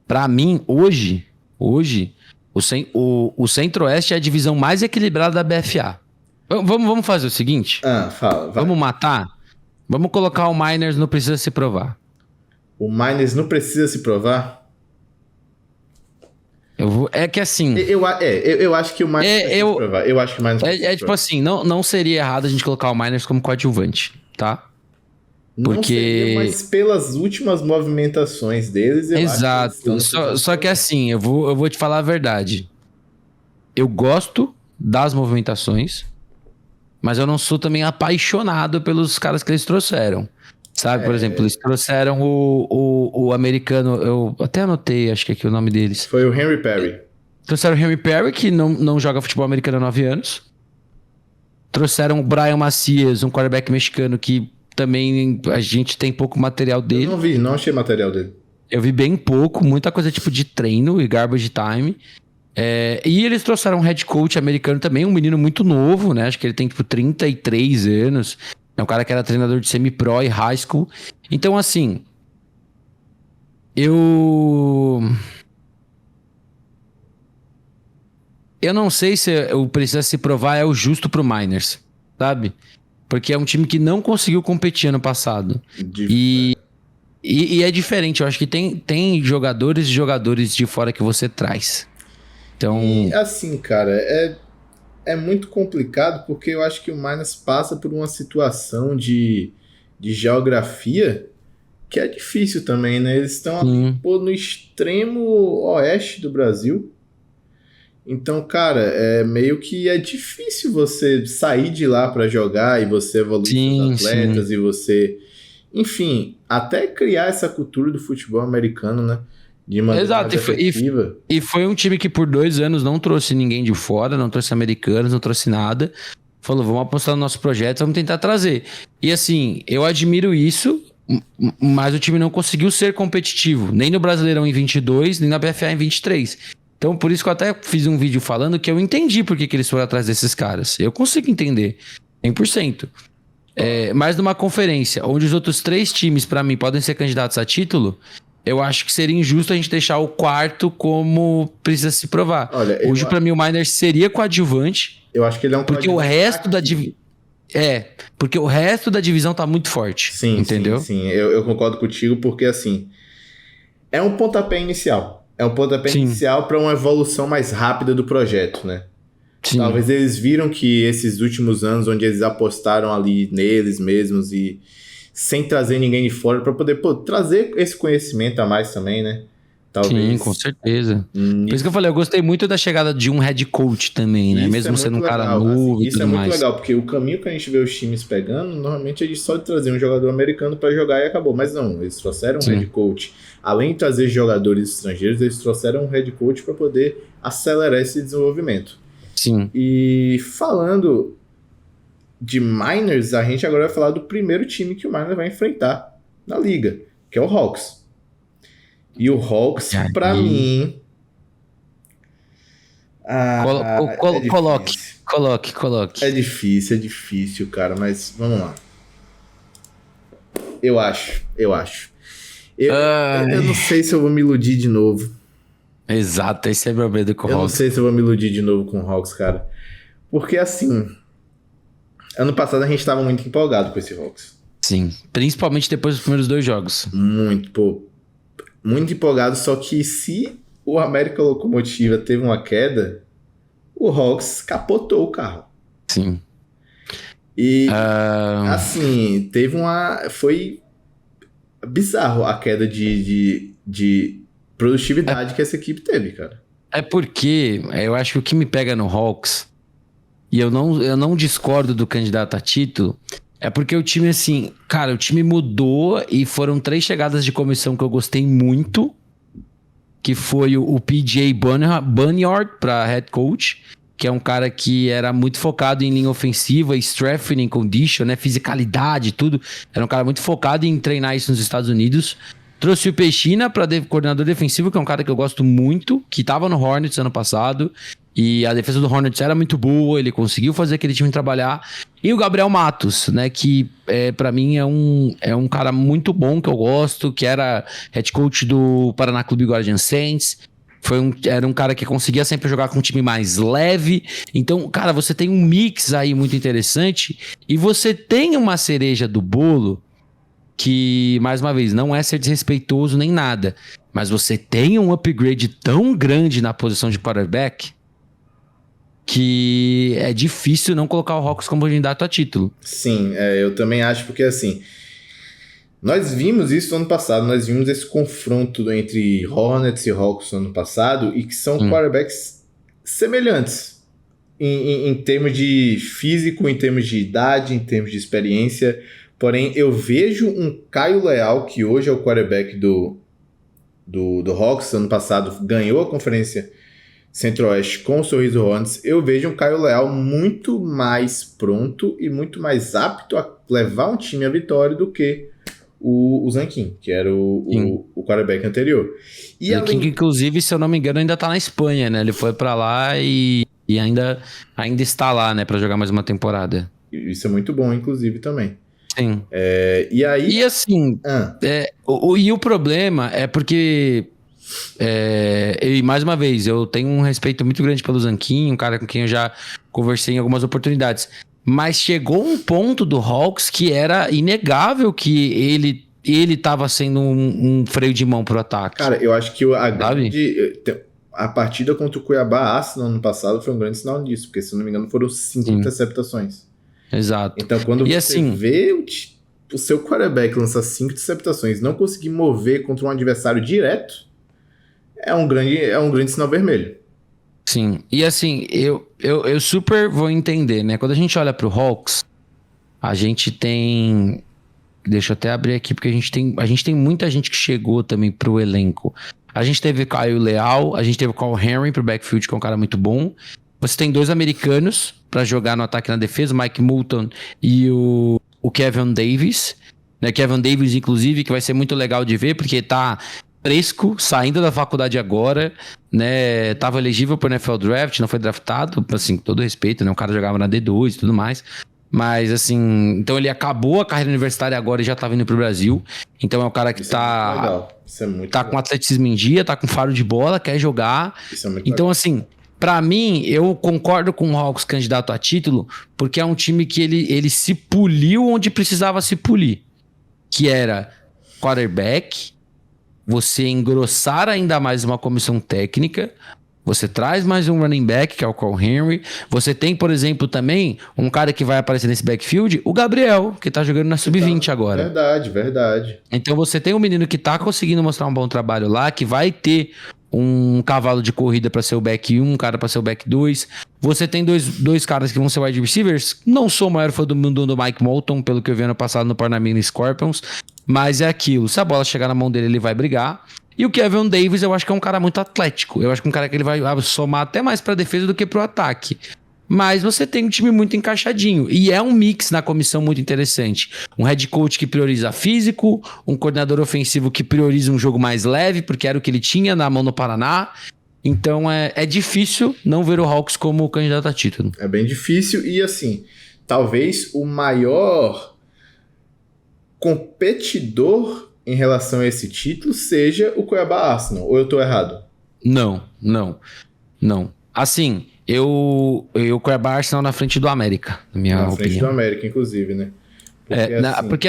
Pra mim, hoje o Centro-Oeste é a divisão mais equilibrada da BFA. Vamos fazer o seguinte? Fala. Vai. Vamos matar? Vamos colocar o Miners não precisa se provar. O Miners não precisa se provar? É que assim... Eu acho que o Miners precisa se provar. Eu acho que o Miners precisa se tipo assim, não seria errado a gente colocar o Miners como coadjuvante, tá? Não seria, mas pelas últimas movimentações deles, eu Exato. acho que só que assim, eu vou te falar a verdade. Eu gosto das movimentações, mas eu não sou também apaixonado pelos caras que eles trouxeram. Sabe, por exemplo, eles trouxeram o americano, eu até anotei, acho que aqui o nome deles. Foi o Henry Perry. Trouxeram o Henry Perry, que não joga futebol americano há 9 anos. Trouxeram o Brian Macias, um quarterback mexicano que também a gente tem pouco material dele. Eu não achei material dele. Eu vi bem pouco, muita coisa tipo de treino e garbage time. E eles trouxeram um head coach americano também, um menino muito novo, né? Acho que ele tem tipo 33 anos. É um cara que era treinador de semi-pro e high school. Então, assim, eu não sei se o precisa se provar é o justo pro Miners, sabe? Porque é um time que não conseguiu competir ano passado. E é diferente. Eu acho que tem jogadores e jogadores de fora que você traz. Então... E assim, cara, é muito complicado porque eu acho que o Miners passa por uma situação de geografia que é difícil também, né? Eles estão no extremo oeste do Brasil. Então, cara, meio que é difícil você sair de lá pra jogar e você evoluir seus atletas e você... Enfim, até criar essa cultura do futebol americano, né? De maneira mais efetiva. E foi um time que por 2 anos não trouxe ninguém de fora, não trouxe americanos, não trouxe nada. Falou, vamos apostar no nosso projeto, vamos tentar trazer. E assim, eu admiro isso, mas o time não conseguiu ser competitivo, nem no Brasileirão em 22, nem na BFA em 23. Então, por isso que eu até fiz um vídeo falando que eu entendi por que eles foram atrás desses caras. Eu consigo entender, 100%. Mas numa conferência, onde os outros 3 times, pra mim, podem ser candidatos a título, eu acho que seria injusto a gente deixar o quarto como precisa se provar. Olha, hoje, pra mim, o Miners seria coadjuvante. Eu acho que ele é um porque o resto da porque o resto da divisão tá muito forte. Sim, entendeu? Sim. Eu concordo contigo, porque assim, é um pontapé inicial. É um pontapé inicial para uma evolução mais rápida do projeto, né? Sim. Talvez eles viram que esses últimos anos, onde eles apostaram ali neles mesmos e sem trazer ninguém de fora, para poder trazer esse conhecimento a mais também, né? Talvez. Sim, com certeza. Por isso que eu falei, eu gostei muito da chegada de um head coach também, né? Mesmo sendo um cara novo e tudo mais. Isso é muito legal, porque o caminho que a gente vê os times pegando, normalmente é de só trazer um jogador americano para jogar e acabou. Mas não, eles trouxeram um head coach. Além de trazer jogadores estrangeiros, eles trouxeram um head coach para poder acelerar esse desenvolvimento. Sim. E falando de Miners, a gente agora vai falar do primeiro time que o Miners vai enfrentar na liga, que é o Hawks. E o Hawks, pra mim... Coloque. É difícil, cara, mas vamos lá. Eu acho. Eu não sei se eu vou me iludir de novo. Exato, esse é meu medo com o Hawks. Eu não sei se eu vou me iludir de novo com o Hawks, cara. Porque assim, ano passado a gente tava muito empolgado com esse Hawks. Sim, principalmente depois dos primeiros 2 jogos. Muito empolgado, só que se o América Locomotiva teve uma queda, o Hawks capotou o carro. Sim. E, assim, foi bizarro a queda de produtividade que essa equipe teve, cara. É porque eu acho que o que me pega no Hawks, e eu não discordo do candidato a título, é porque o time, assim, cara, o time mudou e foram 3 chegadas de comissão que eu gostei muito, que foi o PJ Bunyard para head coach, que é um cara que era muito focado em linha ofensiva, strengthening condition, né, fisicalidade, tudo. Era um cara muito focado em treinar isso nos Estados Unidos. Trouxe o Peixina para coordenador defensivo, que é um cara que eu gosto muito, que estava no Hornets ano passado, e a defesa do Hornets era muito boa, ele conseguiu fazer aquele time trabalhar. E o Gabriel Matos, né, que para mim é um cara muito bom, que eu gosto, que era head coach do Paraná Clube Guardian Saints. Era um cara que conseguia sempre jogar com um time mais leve. Então, cara, você tem um mix aí muito interessante, e você tem uma cereja do bolo que, mais uma vez, não é ser desrespeitoso nem nada, mas você tem um upgrade tão grande na posição de quarterback que é difícil não colocar o Hawks como candidato a título. Sim, eu também acho, porque assim, nós vimos isso no ano passado, nós vimos esse confronto entre Hornets e Hawks no ano passado, e que são quarterbacks semelhantes em termos de físico, em termos de idade, em termos de experiência. Porém, eu vejo um Caio Leal, que hoje é o quarterback do Hawks, ano passado ganhou a conferência Centro-Oeste com o Sorriso Hornets. Eu vejo um Caio Leal muito mais pronto e muito mais apto a levar um time à vitória do que o Zankin, que era o quarterback anterior. E Zankin, que inclusive, se eu não me engano, ainda tá na Espanha, né? Ele foi pra lá e ainda está lá, né? Pra jogar mais uma temporada. Isso é muito bom, inclusive, também. Sim. E aí... E assim, e o problema é porque, e mais uma vez, eu tenho um respeito muito grande pelo Zankin, um cara com quem eu já conversei em algumas oportunidades, mas chegou um ponto do Hawks que era inegável que ele estava sendo um freio de mão pro ataque. Cara, eu acho que a partida contra o Cuiabá Arsenal no ano passado foi um grande sinal disso, porque, se não me engano, foram 5 interceptações. Exato. Então, quando você vê o seu quarterback lançar 5 interceptações e não conseguir mover contra um adversário direto, é um grande sinal vermelho. Sim, e assim, eu super vou entender, né? Quando a gente olha pro Hawks, a gente tem... Deixa eu até abrir aqui, porque a gente tem muita gente que chegou também pro elenco. A gente teve Caio Leal, a gente teve o Cole Henry pro backfield, que é um cara muito bom. Você tem 2 americanos pra jogar no ataque e na defesa, o Mike Moulton e o Kevin Davis. Né? Kevin Davis, inclusive, que vai ser muito legal de ver, porque tá fresco, saindo da faculdade agora, né? Tava elegível pro NFL Draft, não foi draftado, assim, com todo respeito, né? O cara jogava na D2 e tudo mais. Mas, assim, então ele acabou a carreira universitária agora e já tá vindo pro Brasil. Então é um cara que Isso é muito legal. Isso é muito tá legal. com atleticismo em dia, tá com faro de bola, quer jogar. Isso é muito Então, legal. assim, pra mim, eu concordo com o Hawks candidato a título, porque é um time que ele se poliu onde precisava se polir. Que era quarterback, você engrossar ainda mais uma comissão técnica, você traz mais um running back, que é o Cole Henry. Você tem, por exemplo, também um cara que vai aparecer nesse backfield, o Gabriel, que tá jogando na Sub-20 agora. Verdade. Então você tem um menino que tá conseguindo mostrar um bom trabalho lá, que vai ter um cavalo de corrida para ser o back 1, um cara para ser o back 2. Você tem dois caras que vão ser wide receivers. Não sou o maior fã do mundo do Mike Moulton, pelo que eu vi ano passado no Parnaminas Scorpions, mas é aquilo. Se a bola chegar na mão dele, ele vai brigar. E o Kevin Davis, eu acho que é um cara muito atlético. Eu acho que é um cara que ele vai somar até mais pra defesa do que pro ataque. Mas você tem um time muito encaixadinho. E é um mix na comissão muito interessante. Um head coach que prioriza físico, um coordenador ofensivo que prioriza um jogo mais leve, porque era o que ele tinha na mão no Paraná. Então é difícil não ver o Hawks como candidato a título. É bem difícil e, assim, talvez o maior competidor em relação a esse título seja o Cuiabá Arsenal, ou eu tô errado? Não. Assim, o Cuiabá Arsenal na frente do América, na minha opinião. Na frente do América, inclusive, né? Porque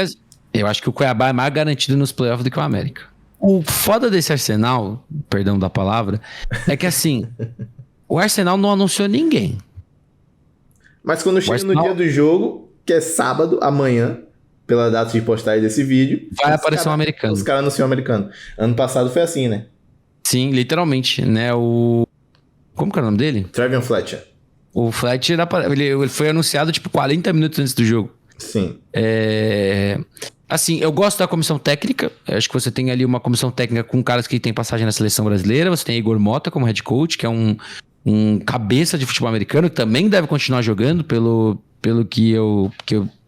eu acho que o Cuiabá é mais garantido nos playoffs do que o América. O foda desse Arsenal, perdão da palavra, é que assim, o Arsenal não anunciou ninguém. Mas quando chega no dia do jogo, que é sábado, amanhã, pela data de postagem desse vídeo, vai aparecer um americano. Os caras anunciam um americano. Ano passado foi assim, né? Sim, literalmente, né? Como que é o nome dele? Travion Fletcher. O Fletcher, ele foi anunciado tipo 40 minutos antes do jogo. Sim. Assim, eu gosto da comissão técnica. Eu acho que você tem ali uma comissão técnica com caras que tem passagem na seleção brasileira. Você tem Igor Mota como head coach, que é um cabeça de futebol americano, que também deve continuar jogando, pelo que eu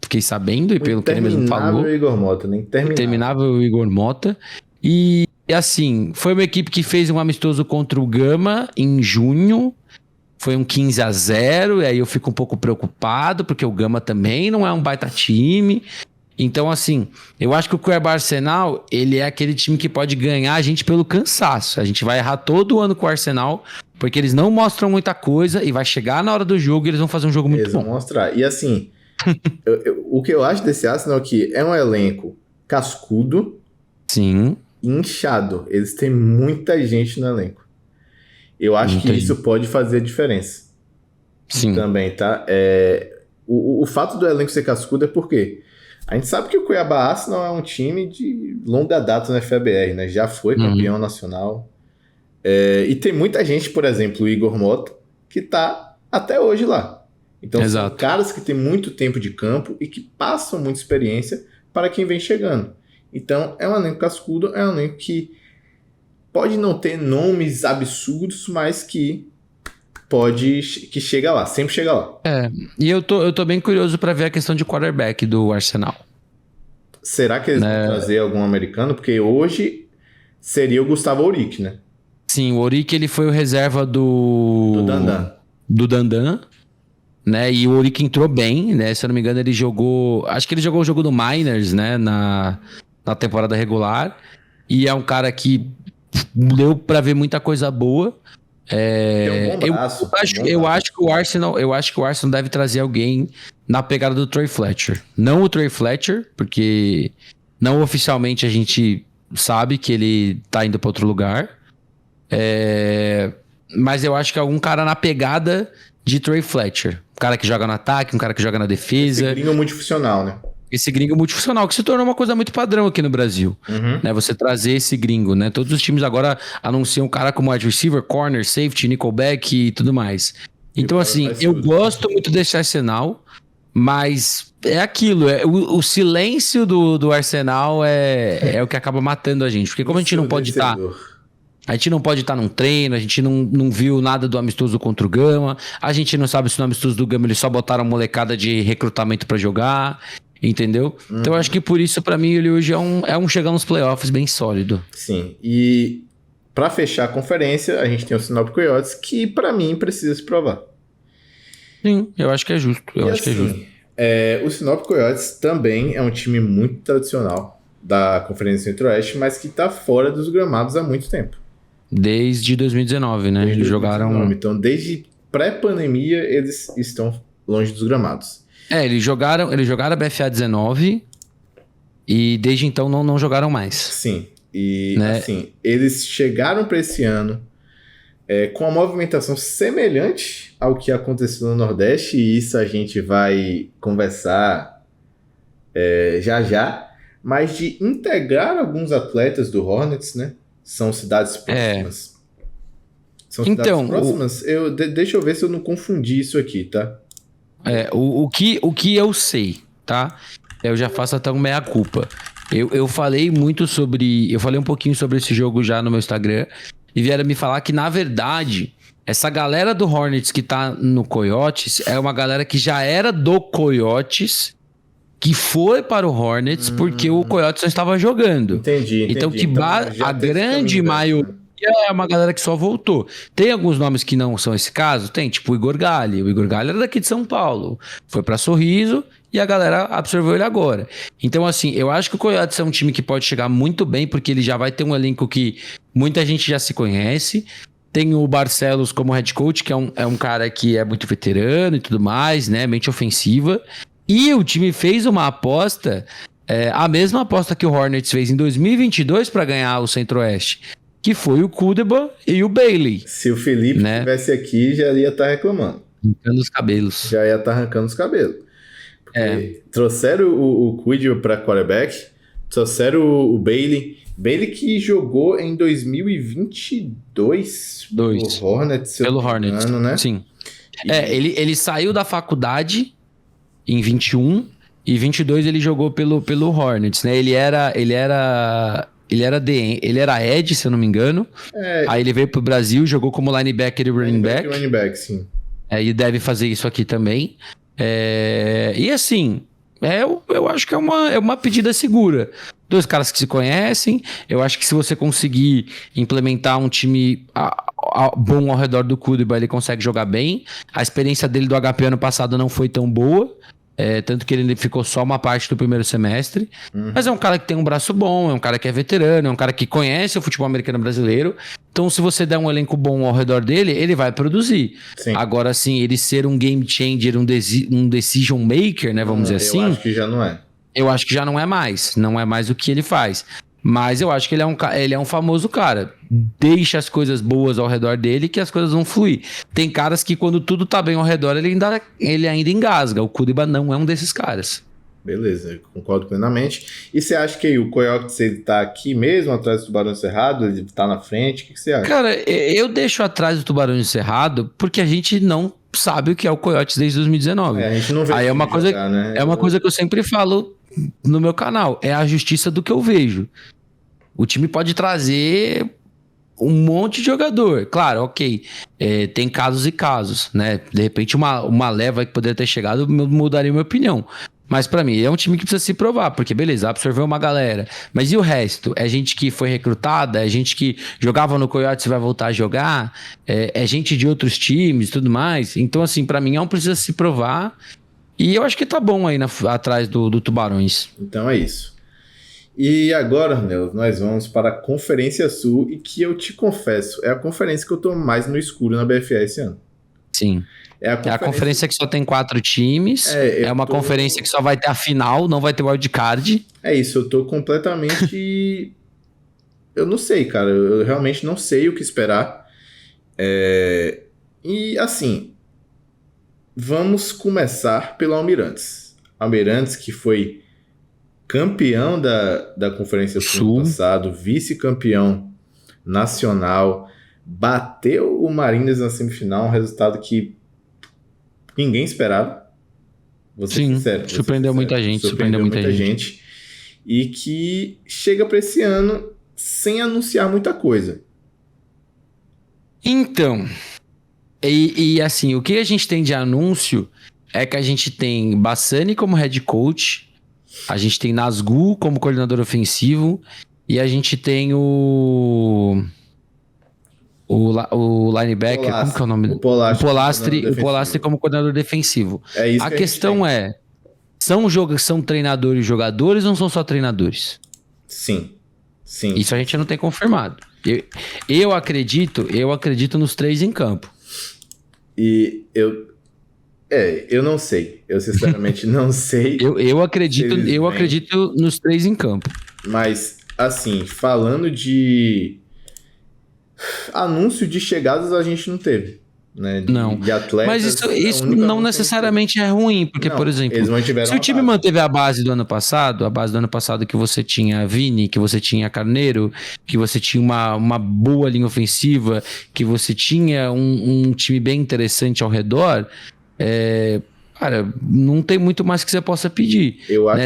fiquei sabendo e pelo que ele mesmo falou. Igor Mota, nem Interminável Igor Mota. E assim, foi uma equipe que fez um amistoso contra o Gama em junho. Foi um 15-0, e aí eu fico um pouco preocupado, porque o Gama também não é um baita time. Então, assim, eu acho que o Cuiabá Arsenal, ele é aquele time que pode ganhar a gente pelo cansaço. A gente vai errar todo ano com o Arsenal, porque eles não mostram muita coisa, e vai chegar na hora do jogo e eles vão fazer um jogo muito bom. Eles vão mostrar. E assim, o que eu acho desse Arsenal é que é um elenco cascudo. Sim. Inchado. Eles têm muita gente no elenco. Eu acho que isso pode fazer a diferença. Sim. Também, tá? O fato do elenco ser cascudo é porque a gente sabe que o Cuiabá Arsenal é um time de longa data na FABR, né? Já foi campeão nacional. E tem muita gente, por exemplo, o Igor Mota, que tá até hoje lá. Então são caras que têm muito tempo de campo e que passam muita experiência para quem vem chegando. Então é um elenco cascudo, é um elenco que pode não ter nomes absurdos, mas que chega lá, sempre chega lá. E eu tô bem curioso para ver a questão de quarterback do Arsenal. Será que eles vão trazer algum americano? Porque hoje seria o Gustavo Auric, né? Sim, o Auric, ele foi o reserva do Dandan, né? E o Auric entrou bem, né? Se eu não me engano, ele jogou... Acho que ele jogou o jogo do Miners, né? Na temporada regular. E é um cara que deu pra ver muita coisa boa. Eu acho que o Arsenal deve trazer alguém na pegada do Trey Fletcher. Não o Trey Fletcher, porque não oficialmente a gente sabe que ele tá indo pra outro lugar. Mas eu acho que algum cara na pegada de Trey Fletcher. Um cara que joga no ataque, um cara que joga na defesa. Esse gringo multifuncional, né? Esse gringo multifuncional, que se tornou uma coisa muito padrão aqui no Brasil. Né? Você trazer esse gringo, né? Todos os times agora anunciam o cara como wide receiver, corner, safety, nickelback e tudo mais. Então, assim, eu gosto muito desse Arsenal, mas é aquilo, o silêncio do Arsenal é o que acaba matando a gente. Porque como a gente não pode estar... A gente não pode estar num treino, a gente não viu nada do amistoso contra o Gama, a gente não sabe se no amistoso do Gama eles só botaram molecada de recrutamento pra jogar, entendeu? Então eu acho que por isso, pra mim, ele hoje é um chegar nos playoffs bem sólido. Sim, e pra fechar a conferência, a gente tem o Sinop Coyotes, que pra mim precisa se provar. Sim, eu acho que é justo, que é justo. O Sinop Coyotes também é um time muito tradicional da Conferência Centro-Oeste, mas que tá fora dos gramados há muito tempo. Desde 2019, né? Eles jogaram... Então, desde pré-pandemia, eles estão longe dos gramados. Eles jogaram a BFA 19 e desde então não jogaram mais. Sim, e assim, eles chegaram para esse ano com uma movimentação semelhante ao que aconteceu no Nordeste, e isso a gente vai conversar já, mas de integrar alguns atletas do Hornets, né? São cidades próximas. São cidades próximas? Deixa eu ver se eu não confundi isso aqui, tá? O que eu sei, tá? Eu já faço até um meia-culpa. Eu falei um pouquinho sobre esse jogo já no meu Instagram, e vieram me falar que, na verdade, essa galera do Hornets que tá no Coyotes é uma galera que já era do Coyotes, que foi para o Hornets porque o Coyotes não estava jogando. Entendi. Então, a grande maioria é uma galera que só voltou. Tem alguns nomes que não são esse caso? Tem, tipo o Igor Galli. O Igor Galli era daqui de São Paulo. Foi para Sorriso e a galera absorveu ele agora. Então, assim, eu acho que o Coyotes é um time que pode chegar muito bem, porque ele já vai ter um elenco que muita gente já se conhece. Tem o Barcelos como head coach, que é um cara que é muito veterano e tudo mais, né? Mente ofensiva. E o time fez uma aposta, a mesma aposta que o Hornets fez em 2022 para ganhar o Centro-Oeste, que foi o Kudeba e o Bailey. Se o Felipe estivesse aqui, já ia estar reclamando. Arrancando os cabelos. Já ia estar arrancando os cabelos. Trouxeram o Kudeba para quarterback, trouxeram o Bailey. Bailey que jogou em 2022 pelo Hornets. Pelo Hornets, né? Sim. Ele saiu da faculdade em 21 e 22 ele jogou pelo Hornets, né? Ele era Ed, se eu não me engano. Aí ele veio pro Brasil, jogou como linebacker e running back. Running back, sim. E deve fazer isso aqui também. E assim, eu acho que é uma pedida segura. Dois caras que se conhecem. Eu acho que se você conseguir implementar um time bom ao redor do Kudeba, ele consegue jogar bem. A experiência dele do HP ano passado não foi tão boa. Tanto que ele ficou só uma parte do primeiro semestre. Mas é um cara que tem um braço bom, é um cara que é veterano, é um cara que conhece o futebol americano brasileiro. Então, se você der um elenco bom ao redor dele, ele vai produzir. Sim. Agora, sim, ele ser um game changer, um decision maker, né? Vamos dizer assim. Eu acho que já não é. Eu acho que já não é mais. Não é mais o que ele faz. Mas eu acho que ele é um famoso cara. Deixa as coisas boas ao redor dele que as coisas vão fluir. Tem caras que quando tudo tá bem ao redor, ele ainda engasga. O Kudeba não é um desses caras. Beleza, eu concordo plenamente. E você acha que o Coyotes ele tá aqui mesmo, atrás do Tubarão Cerrado? Ele tá na frente? O que você acha? Cara, eu deixo atrás do Tubarão Cerrado porque a gente não sabe o que é o Coyotes desde 2019. A gente não vê. Aí é uma coisa que eu sempre falo no meu canal. É a justiça do que eu vejo. O time pode trazer um monte de jogador. Claro, ok. Tem casos e casos, né? De repente uma leva que poderia ter chegado mudaria minha opinião. Mas pra mim, é um time que precisa se provar, porque beleza, absorveu uma galera. Mas e o resto? É gente que foi recrutada? É gente que jogava no Coyotes e vai voltar a jogar? É gente de outros times e tudo mais? Então, assim, pra mim, precisa se provar. E eu acho que tá bom aí atrás do Tubarões. Então é isso. E agora, Arnel, nós vamos para a Conferência Sul, e que eu te confesso, é a conferência que eu tô mais no escuro na BFA esse ano. Sim. É a conferência que só tem 4 times. É uma conferência que só vai ter a final, não vai ter wildcard. É isso, eu tô completamente... eu não sei, cara. Eu realmente não sei o que esperar. E assim, vamos começar pelo Almirantes. Almirantes que foi campeão da Conferência Sul ano passado, vice-campeão nacional, bateu o Mariners na semifinal, um resultado que ninguém esperava. Surpreendeu muita gente. Surpreendeu muita gente. E que chega para esse ano sem anunciar muita coisa. Então, e assim, o que a gente tem de anúncio é que a gente tem Bassani como head coach, a gente tem Nazgûl como coordenador ofensivo e a gente tem o linebacker, como que é o nome? O Polastri como coordenador defensivo. A questão é, são treinadores jogadores ou não são só treinadores? Sim. Isso a gente não tem confirmado. Eu acredito nos 3 em campo. E eu não sei. Eu sinceramente não sei. Eu acredito nos 3 em campo. Mas, assim, falando de anúncio de chegadas, a gente não teve. Né? De atletas. Mas isso não necessariamente é ruim, porque, por exemplo, se o time manteve a base do ano passado que você tinha Vini, que você tinha Carneiro, que você tinha uma boa linha ofensiva, que você tinha um time bem interessante ao redor, cara, não tem muito mais que você possa pedir.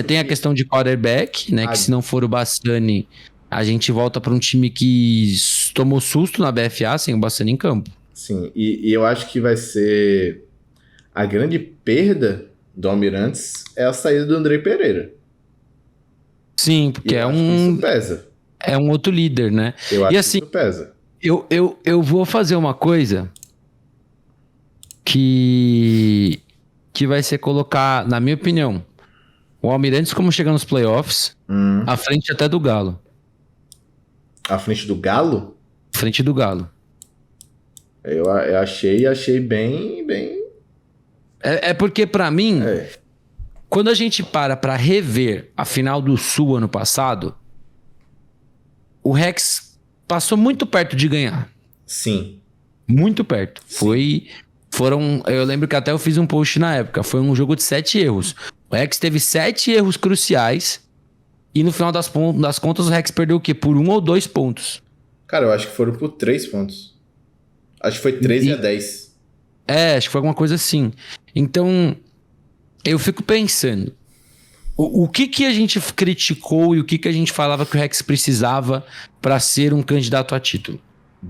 Tem a questão de quarterback, né? Que se não for o Bassani, a gente volta para um time que tomou susto na BFA sem o Bassani em campo. Sim, e eu acho que vai ser a grande perda do Almirantes é a saída do Andrei Pereira. Sim, porque isso pesa. É um outro líder, né? Eu acho que isso pesa. Eu vou fazer uma coisa que vai ser colocar, na minha opinião, o Almirantes como chega nos playoffs, à frente até do Galo. À frente do Galo? À frente do Galo. Eu achei bem... É porque, pra mim, quando a gente para rever a final do Sul ano passado, o Rex passou muito perto de ganhar. Sim. Muito perto. Eu lembro que até eu fiz um post na época. Foi um jogo de 7 erros. O Rex teve 7 erros cruciais e no final das contas o Rex perdeu o quê? Por 1 ou 2 pontos. Cara, eu acho que foram por 3 pontos. Acho que foi 13-10. Acho que foi alguma coisa assim. Então, eu fico pensando, o que a gente criticou e o que a gente falava que o Rex precisava para ser um candidato a título?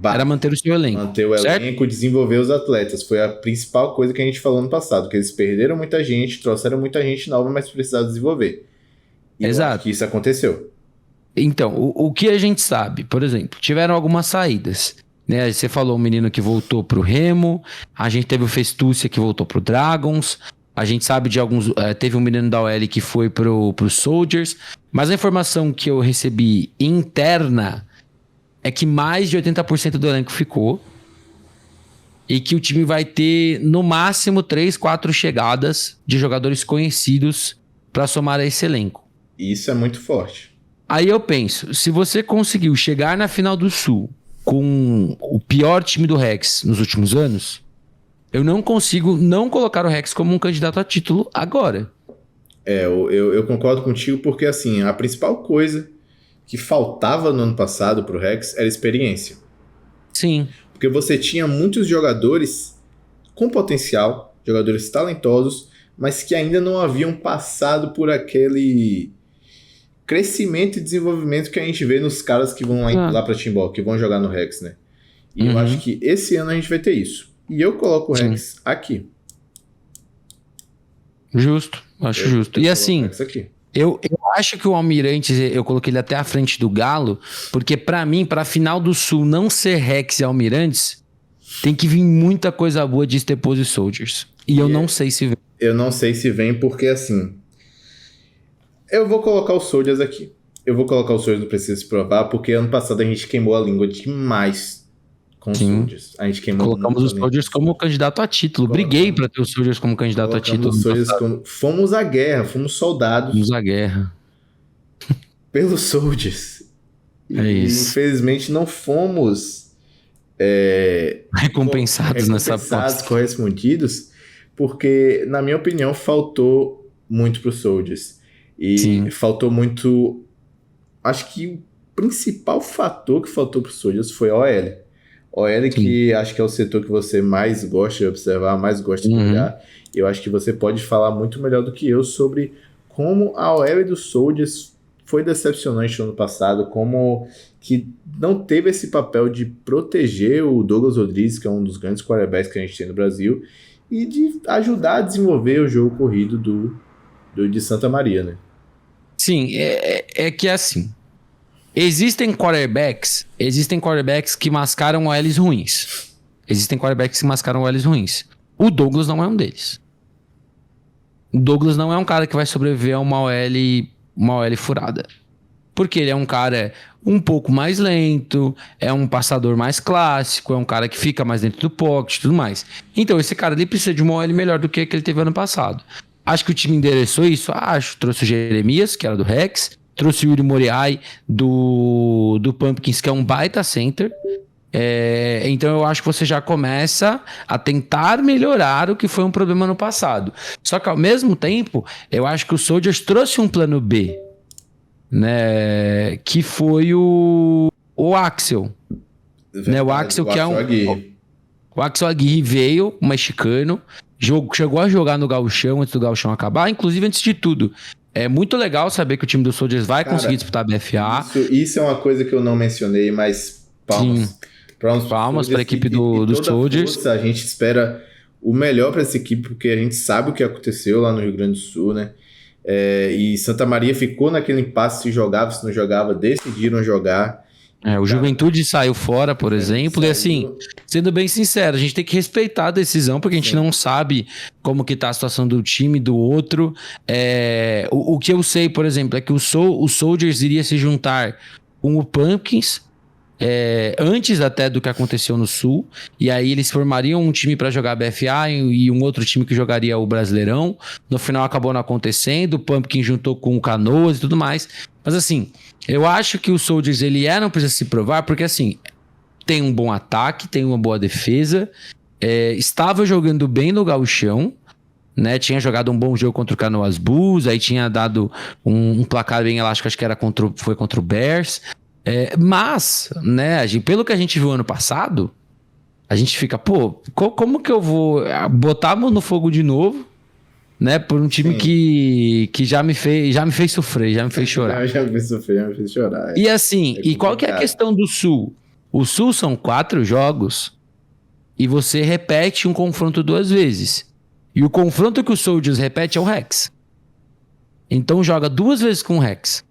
Era manter o seu elenco. Manter o elenco, desenvolver os atletas. Foi a principal coisa que a gente falou no passado, que eles perderam muita gente, trouxeram muita gente nova, mas precisavam desenvolver. E Exato. Eu acho que isso aconteceu. Então, o que a gente sabe, por exemplo, tiveram algumas saídas. Né? Você falou o menino que voltou pro Remo, a gente teve o Festúcia que voltou pro Dragons, a gente sabe de alguns... teve um menino da OL que foi pro Soldiers, mas a informação que eu recebi interna é que mais de 80% do elenco ficou e que o time vai ter no máximo 3, 4 chegadas de jogadores conhecidos para somar a esse elenco. Isso é muito forte. Aí eu penso, se você conseguiu chegar na final do Sul com o pior time do Rex nos últimos anos, eu não consigo não colocar o Rex como um candidato a título agora. Eu concordo contigo porque, assim, a principal coisa que faltava no ano passado pro Rex era experiência. Sim. Porque você tinha muitos jogadores com potencial, jogadores talentosos, mas que ainda não haviam passado por aquele crescimento e desenvolvimento que a gente vê nos caras que vão lá pra Timbó, que vão jogar no Rex, né? E eu acho que esse ano a gente vai ter isso. E eu coloco o Rex aqui. Justo, acho justo. E assim, eu acho que o Almirantes, eu coloquei ele até à frente do Galo, porque pra mim, pra final do Sul não ser Rex e Almirantes, tem que vir muita coisa boa de Stepos e Soldiers. E eu não sei se vem. Eu não sei se vem porque, assim... Eu vou colocar os Soldiers aqui. Eu vou colocar os Soldiers no Precisa Se Provar, porque ano passado a gente queimou a língua demais com os Soldiers. A gente queimou Colocamos os Soldiers como candidato a título. Briguei pra ter os Soldiers como candidato a título. Fomos à guerra, fomos soldados. Fomos à guerra. Pelos Soldiers. Isso. Infelizmente não fomos recompensados nessa aposta. Correspondidos, porque, na minha opinião, faltou muito para os Soldiers. E Sim. faltou muito... Acho que o principal fator que faltou pro Soldiers foi a OL. OL que acho que é o setor que você mais gosta de observar, mais gosta de olhar. Eu acho que você pode falar muito melhor do que eu sobre como a OL do Soldiers foi decepcionante no ano passado, como que não teve esse papel de proteger o Douglas Rodrigues, que é um dos grandes quarterbacks que a gente tem no Brasil, e de ajudar a desenvolver o jogo corrido de Santa Maria, né? Sim, é que é assim. Existem quarterbacks que mascaram OLs ruins. Existem quarterbacks que mascaram OLs ruins. O Douglas não é um deles. O Douglas não é um cara que vai sobreviver a uma OL furada. Porque ele é um cara um pouco mais lento, é um passador mais clássico, é um cara que fica mais dentro do pocket e tudo mais. Então esse cara ele precisa de uma OL melhor do que ele teve ano passado. Acho que o time endereçou isso? Acho. Trouxe o Jeremias, que era do Rex. Trouxe o Yuri Moriai do Pumpkins, que é um baita center. Então eu acho que você já começa a tentar melhorar o que foi um problema no passado. Só que ao mesmo tempo, eu acho que o Soldiers trouxe um plano B, né? Que foi o Axel. Verdade, né? O Axel, que é um... Aguirre. O Axel Aguirre veio, um mexicano, chegou a jogar no Gauchão antes do Gauchão acabar, inclusive antes de tudo. É muito legal saber que o time do Soldiers vai conseguir disputar a BFA. Isso é uma coisa que eu não mencionei, mas palmas. Sim. Palmas para a equipe do Soldiers. Força, a gente espera o melhor para essa equipe, porque a gente sabe o que aconteceu lá no Rio Grande do Sul, né? E Santa Maria ficou naquele impasse se jogava, se não jogava, decidiram jogar. O Juventude saiu fora, por exemplo, e assim, sendo bem sincero, a gente tem que respeitar a decisão, porque a gente não sabe como que tá a situação do time, do outro. O que eu sei, por exemplo, é que o Soldiers iria se juntar com o Pumpkins, antes até do que aconteceu no Sul, e aí eles formariam um time para jogar a BFA e um outro time que jogaria o Brasileirão. No final acabou não acontecendo, o Pumpkin juntou com o Canoas e tudo mais, mas assim, eu acho que o Soldiers ele não precisa se provar, porque assim, tem um bom ataque, tem uma boa defesa, estava jogando bem no Gauchão, né? Tinha jogado um bom jogo contra o Canoas Bulls, aí tinha dado um placar bem elástico, acho que foi contra o Bears. Mas, né, pelo que a gente viu ano passado, a gente fica, como que eu vou botar a mão no fogo de novo, né, por um time que já me fez sofrer, já me fez chorar. Já me fez sofrer, já me fez chorar. E assim, qual que é a questão do Sul? O Sul são 4 jogos e você repete um confronto 2 vezes. E o confronto que o Soldiers repete é o Rex. Então joga 2 vezes com o Rex.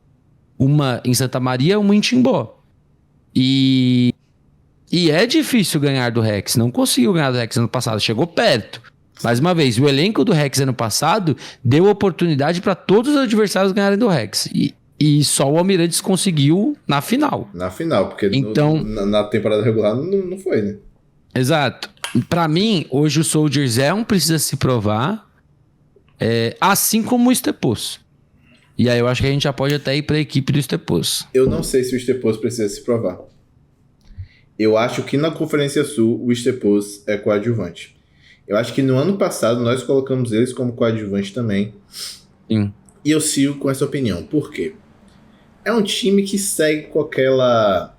Uma em Santa Maria, uma em Timbó. E é difícil ganhar do Rex. Não conseguiu ganhar do Rex ano passado. Chegou perto. Mais uma vez, o elenco do Rex ano passado deu oportunidade para todos os adversários ganharem do Rex. E só o Almirantes conseguiu na final. Na final, porque então, na temporada regular não foi, né? Exato. Para mim, hoje o Soldiers precisa se provar, assim como o Stepos. E aí eu acho que a gente já pode até ir para a equipe do Stepos. Eu não sei se o Stepos precisa se provar. Eu acho que na Conferência Sul o Stepos é coadjuvante. Eu acho que no ano passado nós colocamos eles como coadjuvante também. Sim. E eu sigo com essa opinião. Por quê? É um time que segue com aquela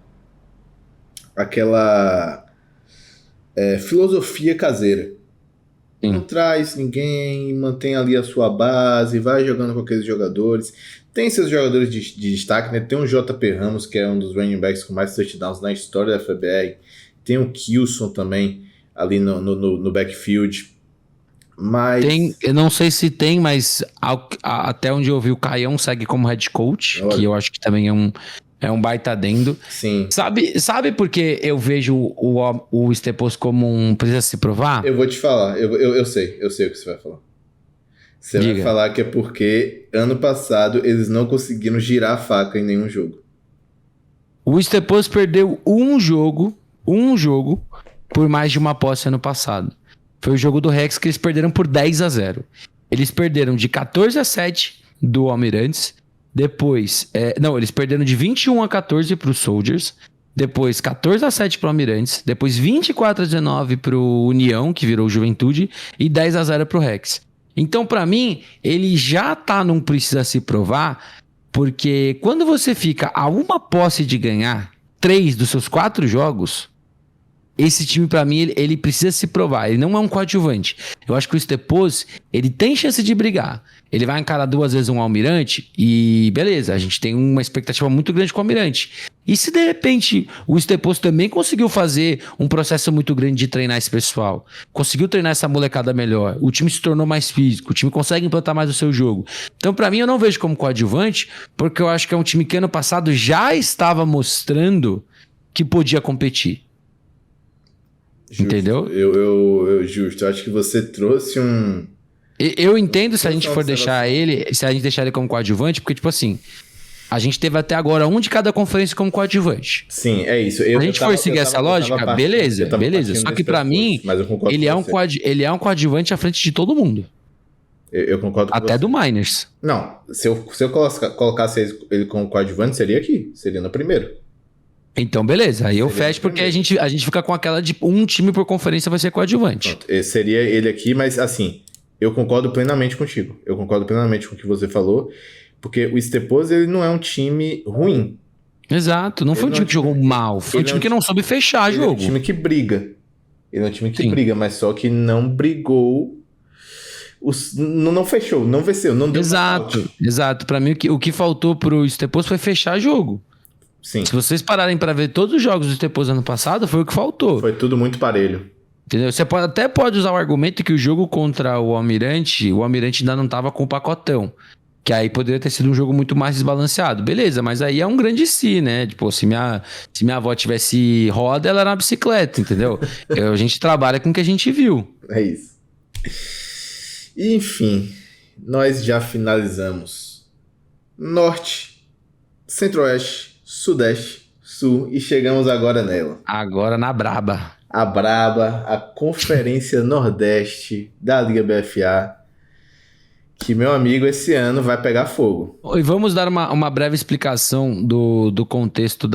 filosofia caseira. Sim. Não traz ninguém, mantém ali a sua base, vai jogando com aqueles jogadores. Tem seus jogadores de destaque, né? Tem o JP Ramos, que é um dos running backs com mais touchdowns na história da FBR. Tem o Kilson também, ali no backfield. Mas... eu não sei se tem, mas até onde eu vi, o Caião segue como head coach, que eu acho que também é um baita adendo. Sim. Sabe por que eu vejo o Stepos como um precisa se provar? Eu vou te falar, eu sei o que você vai falar. Você vai falar que é porque ano passado eles não conseguiram girar a faca em nenhum jogo. O Stepos perdeu um jogo por mais de uma posse ano passado. Foi o jogo do Rex que eles perderam por 10-0. Eles perderam de 14-7 do Almirantes. Depois, eles perderam de 21-14 pro Soldiers. Depois, 14-7 pro Almirantes. Depois, 24-19 pro União, que virou Juventude. E 10-0 pro Rex. Então, pra mim, ele já não precisa se provar, porque quando você fica a uma posse de ganhar 3 dos seus 4 jogos, esse time, pra mim, ele precisa se provar. Ele não é um coadjuvante. Eu acho que o Stepos, ele tem chance de brigar. Ele vai encarar 2 vezes um Almirante e beleza, a gente tem uma expectativa muito grande com o Almirante. E se de repente o Stepos também conseguiu fazer um processo muito grande de treinar esse pessoal, conseguiu treinar essa molecada melhor, o time se tornou mais físico, o time consegue implantar mais o seu jogo. Então, pra mim, eu não vejo como coadjuvante, porque eu acho que é um time que ano passado já estava mostrando que podia competir. Justo. Entendeu? Justo. Eu acho que você trouxe um... Eu entendo se a gente for deixar ele, se a gente deixar ele como coadjuvante, porque, tipo assim, a gente teve até agora um de cada conferência como coadjuvante. Sim, é isso. Se a gente for seguir essa lógica, beleza. Só que pra mim, ele é um coadjuvante à frente de todo mundo. Eu concordo com até você. Do Miners. Não, se eu colocasse ele como coadjuvante, seria aqui. Seria no primeiro. Então, beleza. Aí eu fecho porque a gente fica com aquela de um time por conferência vai ser coadjuvante. Pronto, seria ele aqui, mas assim, eu concordo plenamente contigo. Eu concordo plenamente com o que você falou, porque o Stepos, ele não é um time ruim. Exato. Não foi um time que jogou mal. Foi um time que não soube fechar jogo. Ele é um time que briga. Ele é um time que briga, mas só que não brigou... Não fechou, não venceu, não deu Exato. Pra mim, o que faltou pro Stepos foi fechar jogo. Sim. Se vocês pararem pra ver todos os jogos do Stepos ano passado, foi o que faltou. Foi tudo muito parelho. Entendeu? Você pode usar o argumento que o jogo contra o Almirante ainda não tava com o pacotão. Que aí poderia ter sido um jogo muito mais desbalanceado. Beleza, mas aí é um grande si, né? Tipo, se minha avó tivesse roda, ela era uma bicicleta, entendeu? A gente trabalha com o que a gente viu. É isso. Enfim, nós já finalizamos Norte, Centro-Oeste, Sudeste, Sul e chegamos agora nela. Agora na braba. A braba, a Conferência Nordeste da Liga BFA, que, meu amigo, esse ano vai pegar fogo. E vamos dar uma breve explicação do contexto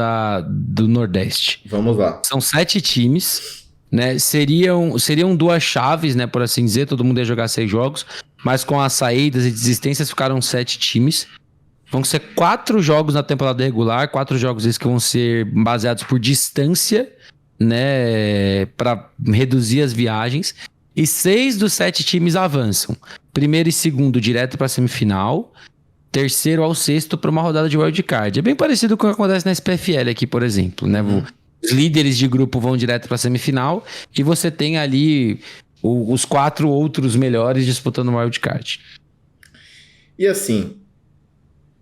do Nordeste. Vamos lá. São 7 times, né? Seriam 2 chaves, né? Por assim dizer, todo mundo ia jogar 6 jogos, mas com as saídas e desistências ficaram 7 times. Vão ser 4 jogos na temporada regular, 4 jogos esses que vão ser baseados por distância, né? Para reduzir as viagens. E 6 dos 7 times avançam. Primeiro e segundo direto para a semifinal. Terceiro ao sexto para uma rodada de wildcard. É bem parecido com o que acontece na SPFL aqui, por exemplo, né? Os líderes de grupo vão direto para a semifinal e você tem ali os 4 outros melhores disputando o wildcard. E assim,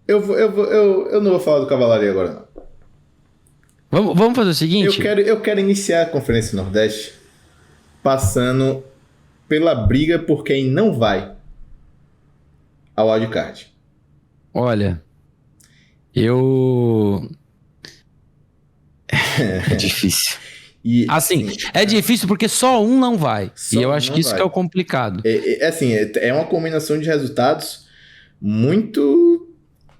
eu não vou falar do Cavalaria agora, não. Vamos fazer o seguinte? Eu quero iniciar a Conferência Nordeste passando pela briga por quem não vai ao wildcard. Olha, é difícil. É difícil porque só um não vai. E eu acho que isso que é o complicado. É uma combinação de resultados muito...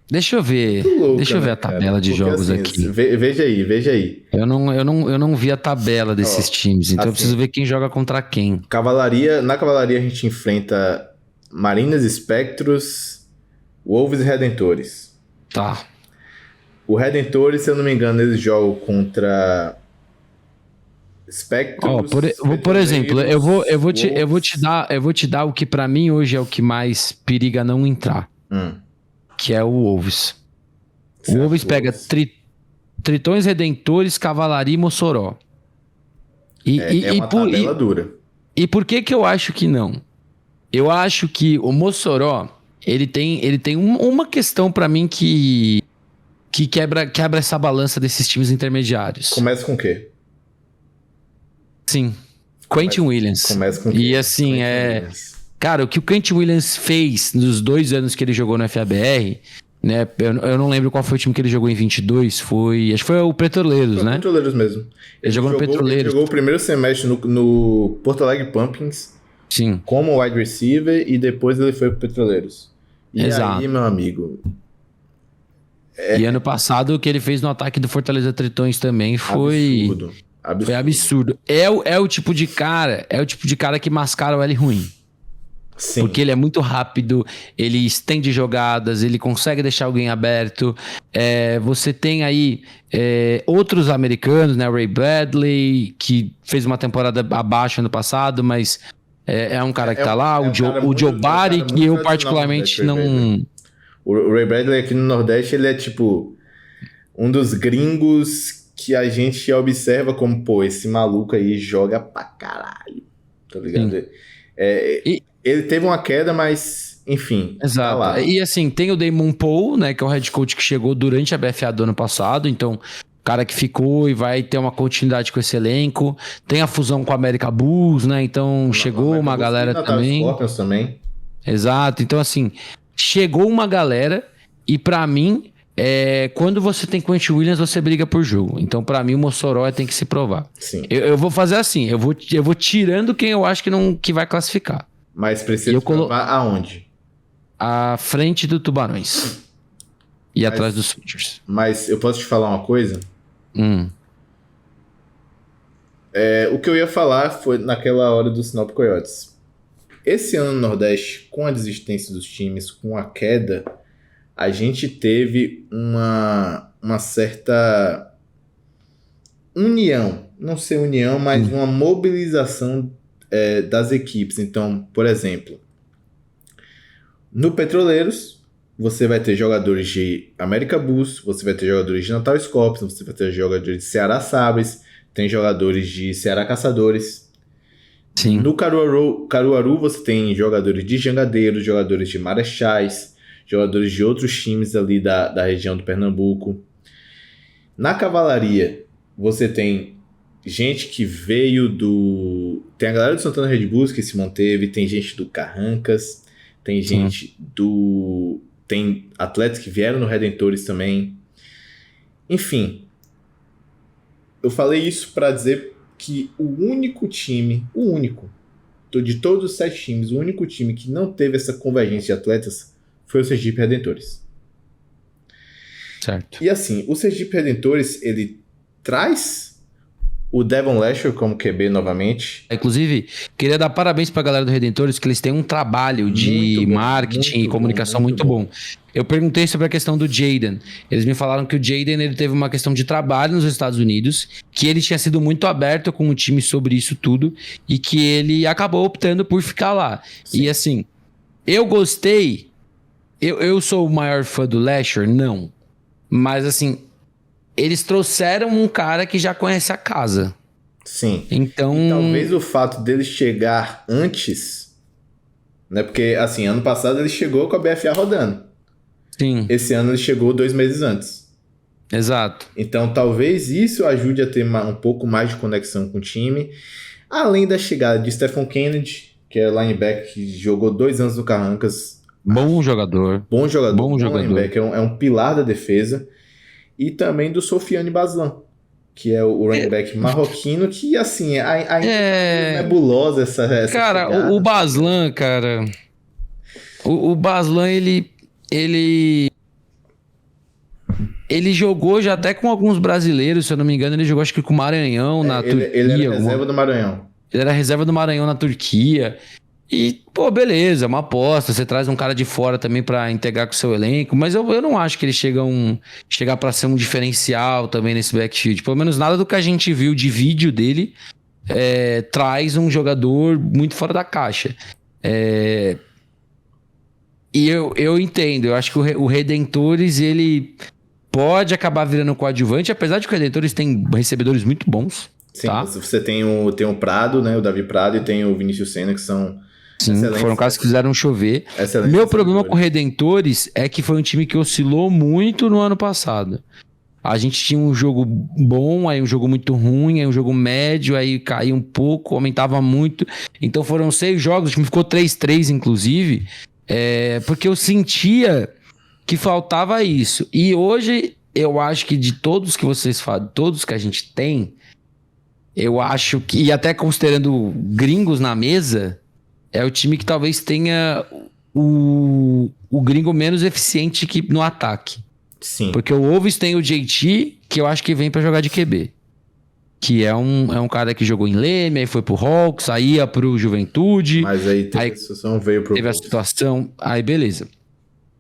Deixa eu ver. Louca, Deixa eu ver a tabela de jogos aqui. Veja aí. Eu não vi a tabela desses times, então eu preciso ver quem joga contra quem. Na Cavalaria a gente enfrenta Marinas Spectros, Wolves e Redentores. Tá. O Redentores, se eu não me engano, eles jogam contra Spectros. Por exemplo, eu vou te dar o que pra mim hoje é o que mais periga não entrar. Que é o Wolves. O Wolves pega Tritões, Redentores, Cavalaria e Mossoró. Uma tabela dura. E por que eu acho que não? Eu acho que o Mossoró, ele tem uma questão pra mim que quebra essa balança desses times intermediários. Começa com o quê? Sim. Quentin Williams. Começa com o quê? E assim, cara, o que o Quentin Williams fez nos 2 anos que ele jogou no FABR, né? Eu não lembro qual foi o time que ele jogou em 22. Acho que foi o Petroleiros, né? Petroleiros mesmo. Ele jogou no Petroleiros. Ele jogou o primeiro semestre no Porto Alegre Pumpkins. Sim. Como wide receiver e depois ele foi pro Petroleiros. Exato. Aí, meu amigo... E ano passado o que ele fez no ataque do Fortaleza Tritões também foi... Foi absurdo. É o tipo de cara que mascara o L ruim. Sim. Porque ele é muito rápido, ele estende jogadas, ele consegue deixar alguém aberto. Você tem aí outros americanos, né? O Ray Bradley, que fez uma temporada abaixo ano passado, mas é um cara que tá lá. O Joe Barry, que eu particularmente não... O Ray Bradley aqui no Nordeste, ele é tipo um dos gringos que a gente observa como, pô, esse maluco aí joga pra caralho, tá ligado? Ele teve uma queda, mas, enfim. Exato. Tá lá. E assim, tem o Damon Poole, né, que é o head coach que chegou durante a BFA do ano passado, então, cara que ficou e vai ter uma continuidade com esse elenco. Tem a fusão com a América Bulls, né, então chegou uma galera também. Também. Exato, então assim, chegou uma galera e pra mim, quando você tem Quentin Williams, você briga por jogo. Então, pra mim, o Mossoró tem que se provar. Sim. Eu vou fazer assim, eu vou tirando quem eu acho que vai classificar. Mas precisa provar aonde? À frente do Tubarões. E atrás dos Sounders. Mas eu posso te falar uma coisa? O que eu ia falar foi naquela hora do Sinop Coyotes. Esse ano no Nordeste, com a desistência dos times, com a queda, a gente teve uma certa união. Não sei união, mas uma mobilização das equipes. Então, por exemplo, no Petroleiros, você vai ter jogadores de América Bulls, você vai ter jogadores de Natal Scorpions, você vai ter jogadores de Ceará Sabres, tem jogadores de Ceará Caçadores. Sim. No Caruaru, você tem jogadores de Jangadeiros, jogadores de Marechais, jogadores de outros times ali da região do Pernambuco. Na Cavalaria, você tem gente que veio do... Tem a galera do Santana Red Bulls que se manteve, tem gente do Carrancas, tem gente do... Tem atletas que vieram no Redentores também. Enfim, eu falei isso para dizer que o único time, de todos os 7 times, o único time que não teve essa convergência de atletas foi o Sergipe Redentores. Certo. E assim, o Sergipe Redentores, ele traz o Devon Lasher como QB novamente. Inclusive, queria dar parabéns pra galera do Redentores, que eles têm um trabalho de marketing e comunicação muito bom. Eu perguntei sobre a questão do Jaden. Eles me falaram que o Jaden, ele teve uma questão de trabalho nos Estados Unidos, que ele tinha sido muito aberto com o time sobre isso tudo, e que ele acabou optando por ficar lá. Sim. E assim, eu gostei. Eu sou o maior fã do Lasher? Não. Mas assim, eles trouxeram um cara que já conhece a casa. Sim. Então... E talvez o fato dele chegar antes, né? Porque, assim, ano passado ele chegou com a BFA rodando. Sim. Esse ano ele chegou 2 meses antes. Exato. Então, talvez isso ajude a ter um pouco mais de conexão com o time. Além da chegada de Stephen Kennedy, que é linebacker que jogou 2 anos no Carrancas. Bom jogador. Bom linebacker, é um pilar da defesa. E também do Sofiane Baslan, que é o running back marroquino, que assim, ainda é nebulosa essa cara, chegada. O Baslan, cara... O Baslan, ele jogou já até com alguns brasileiros, se eu não me engano, ele jogou acho que com o Maranhão na Turquia. Ele era reserva do Maranhão. Ele era reserva do Maranhão na Turquia. E, pô, beleza, é uma aposta. Você traz um cara de fora também pra integrar com o seu elenco. Mas eu não acho que ele chegar pra ser um diferencial também nesse backfield. Pelo menos nada do que a gente viu de vídeo dele traz um jogador muito fora da caixa. E eu entendo. Eu acho que o Redentores, ele pode acabar virando coadjuvante. Apesar de que o Redentores tem recebedores muito bons. Sim, tá? Você tem o Prado, né? O Davi Prado, e tem o Vinícius Senna, que são... Sim, foram casos que fizeram chover. Meu problema com o Redentores é que foi um time que oscilou muito no ano passado. A gente tinha um jogo bom, aí um jogo muito ruim, aí um jogo médio, aí caía um pouco, aumentava muito. Então foram 6 jogos, o time ficou 3-3, inclusive, porque eu sentia que faltava isso. E hoje, eu acho que de todos que vocês falam, todos que a gente tem, eu acho que, e até considerando gringos na mesa... É o time que talvez tenha o gringo menos eficiente no ataque. Sim. Porque o Wolves tem o JT, que eu acho que vem pra jogar de QB. que é um cara que jogou em Leme, aí foi pro Hawks, aí ia pro Juventude. Mas aí teve a situação, veio pro Teve a situação, aí beleza.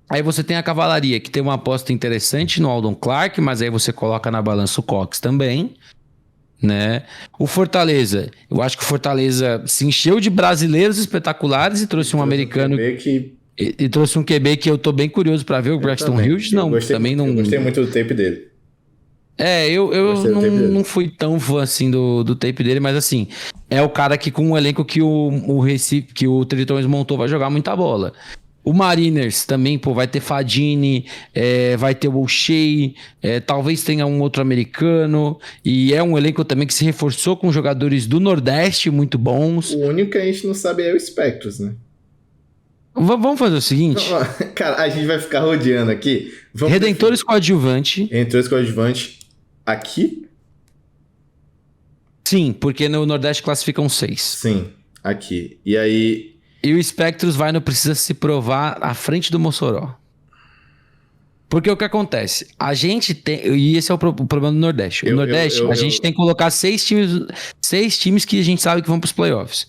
Aí você tem a Cavalaria, que tem uma aposta interessante no Aldon Clark, mas aí você coloca na balança o Cox também, né? O Fortaleza, eu acho que o Fortaleza se encheu de brasileiros espetaculares e trouxe um americano... E trouxe um QB que eu tô bem curioso pra ver, o Braxton Hughes, não, também não... Eu gostei muito do tape dele. Eu não fui tão fã assim do tape dele, mas assim, é o cara que com o elenco que o Recife, que o Tritões montou, vai jogar muita bola. O Mariners também, pô, vai ter Fadini, vai ter o O'Shea, talvez tenha um outro americano, e é um elenco também que se reforçou com jogadores do Nordeste muito bons. O único que a gente não sabe é o Spectros, né? Vamos fazer o seguinte... Cara, a gente vai ficar rodeando aqui. Redentores coadjuvante. Redentores coadjuvante aqui? Sim, porque no Nordeste classificam 6. Sim, aqui. E aí... E o Spectros vai no Precisa Se Provar à frente do Mossoró. Porque o que acontece? A gente tem... E esse é o problema do Nordeste. O Nordeste, a gente tem que colocar 6 times que a gente sabe que vão para os playoffs.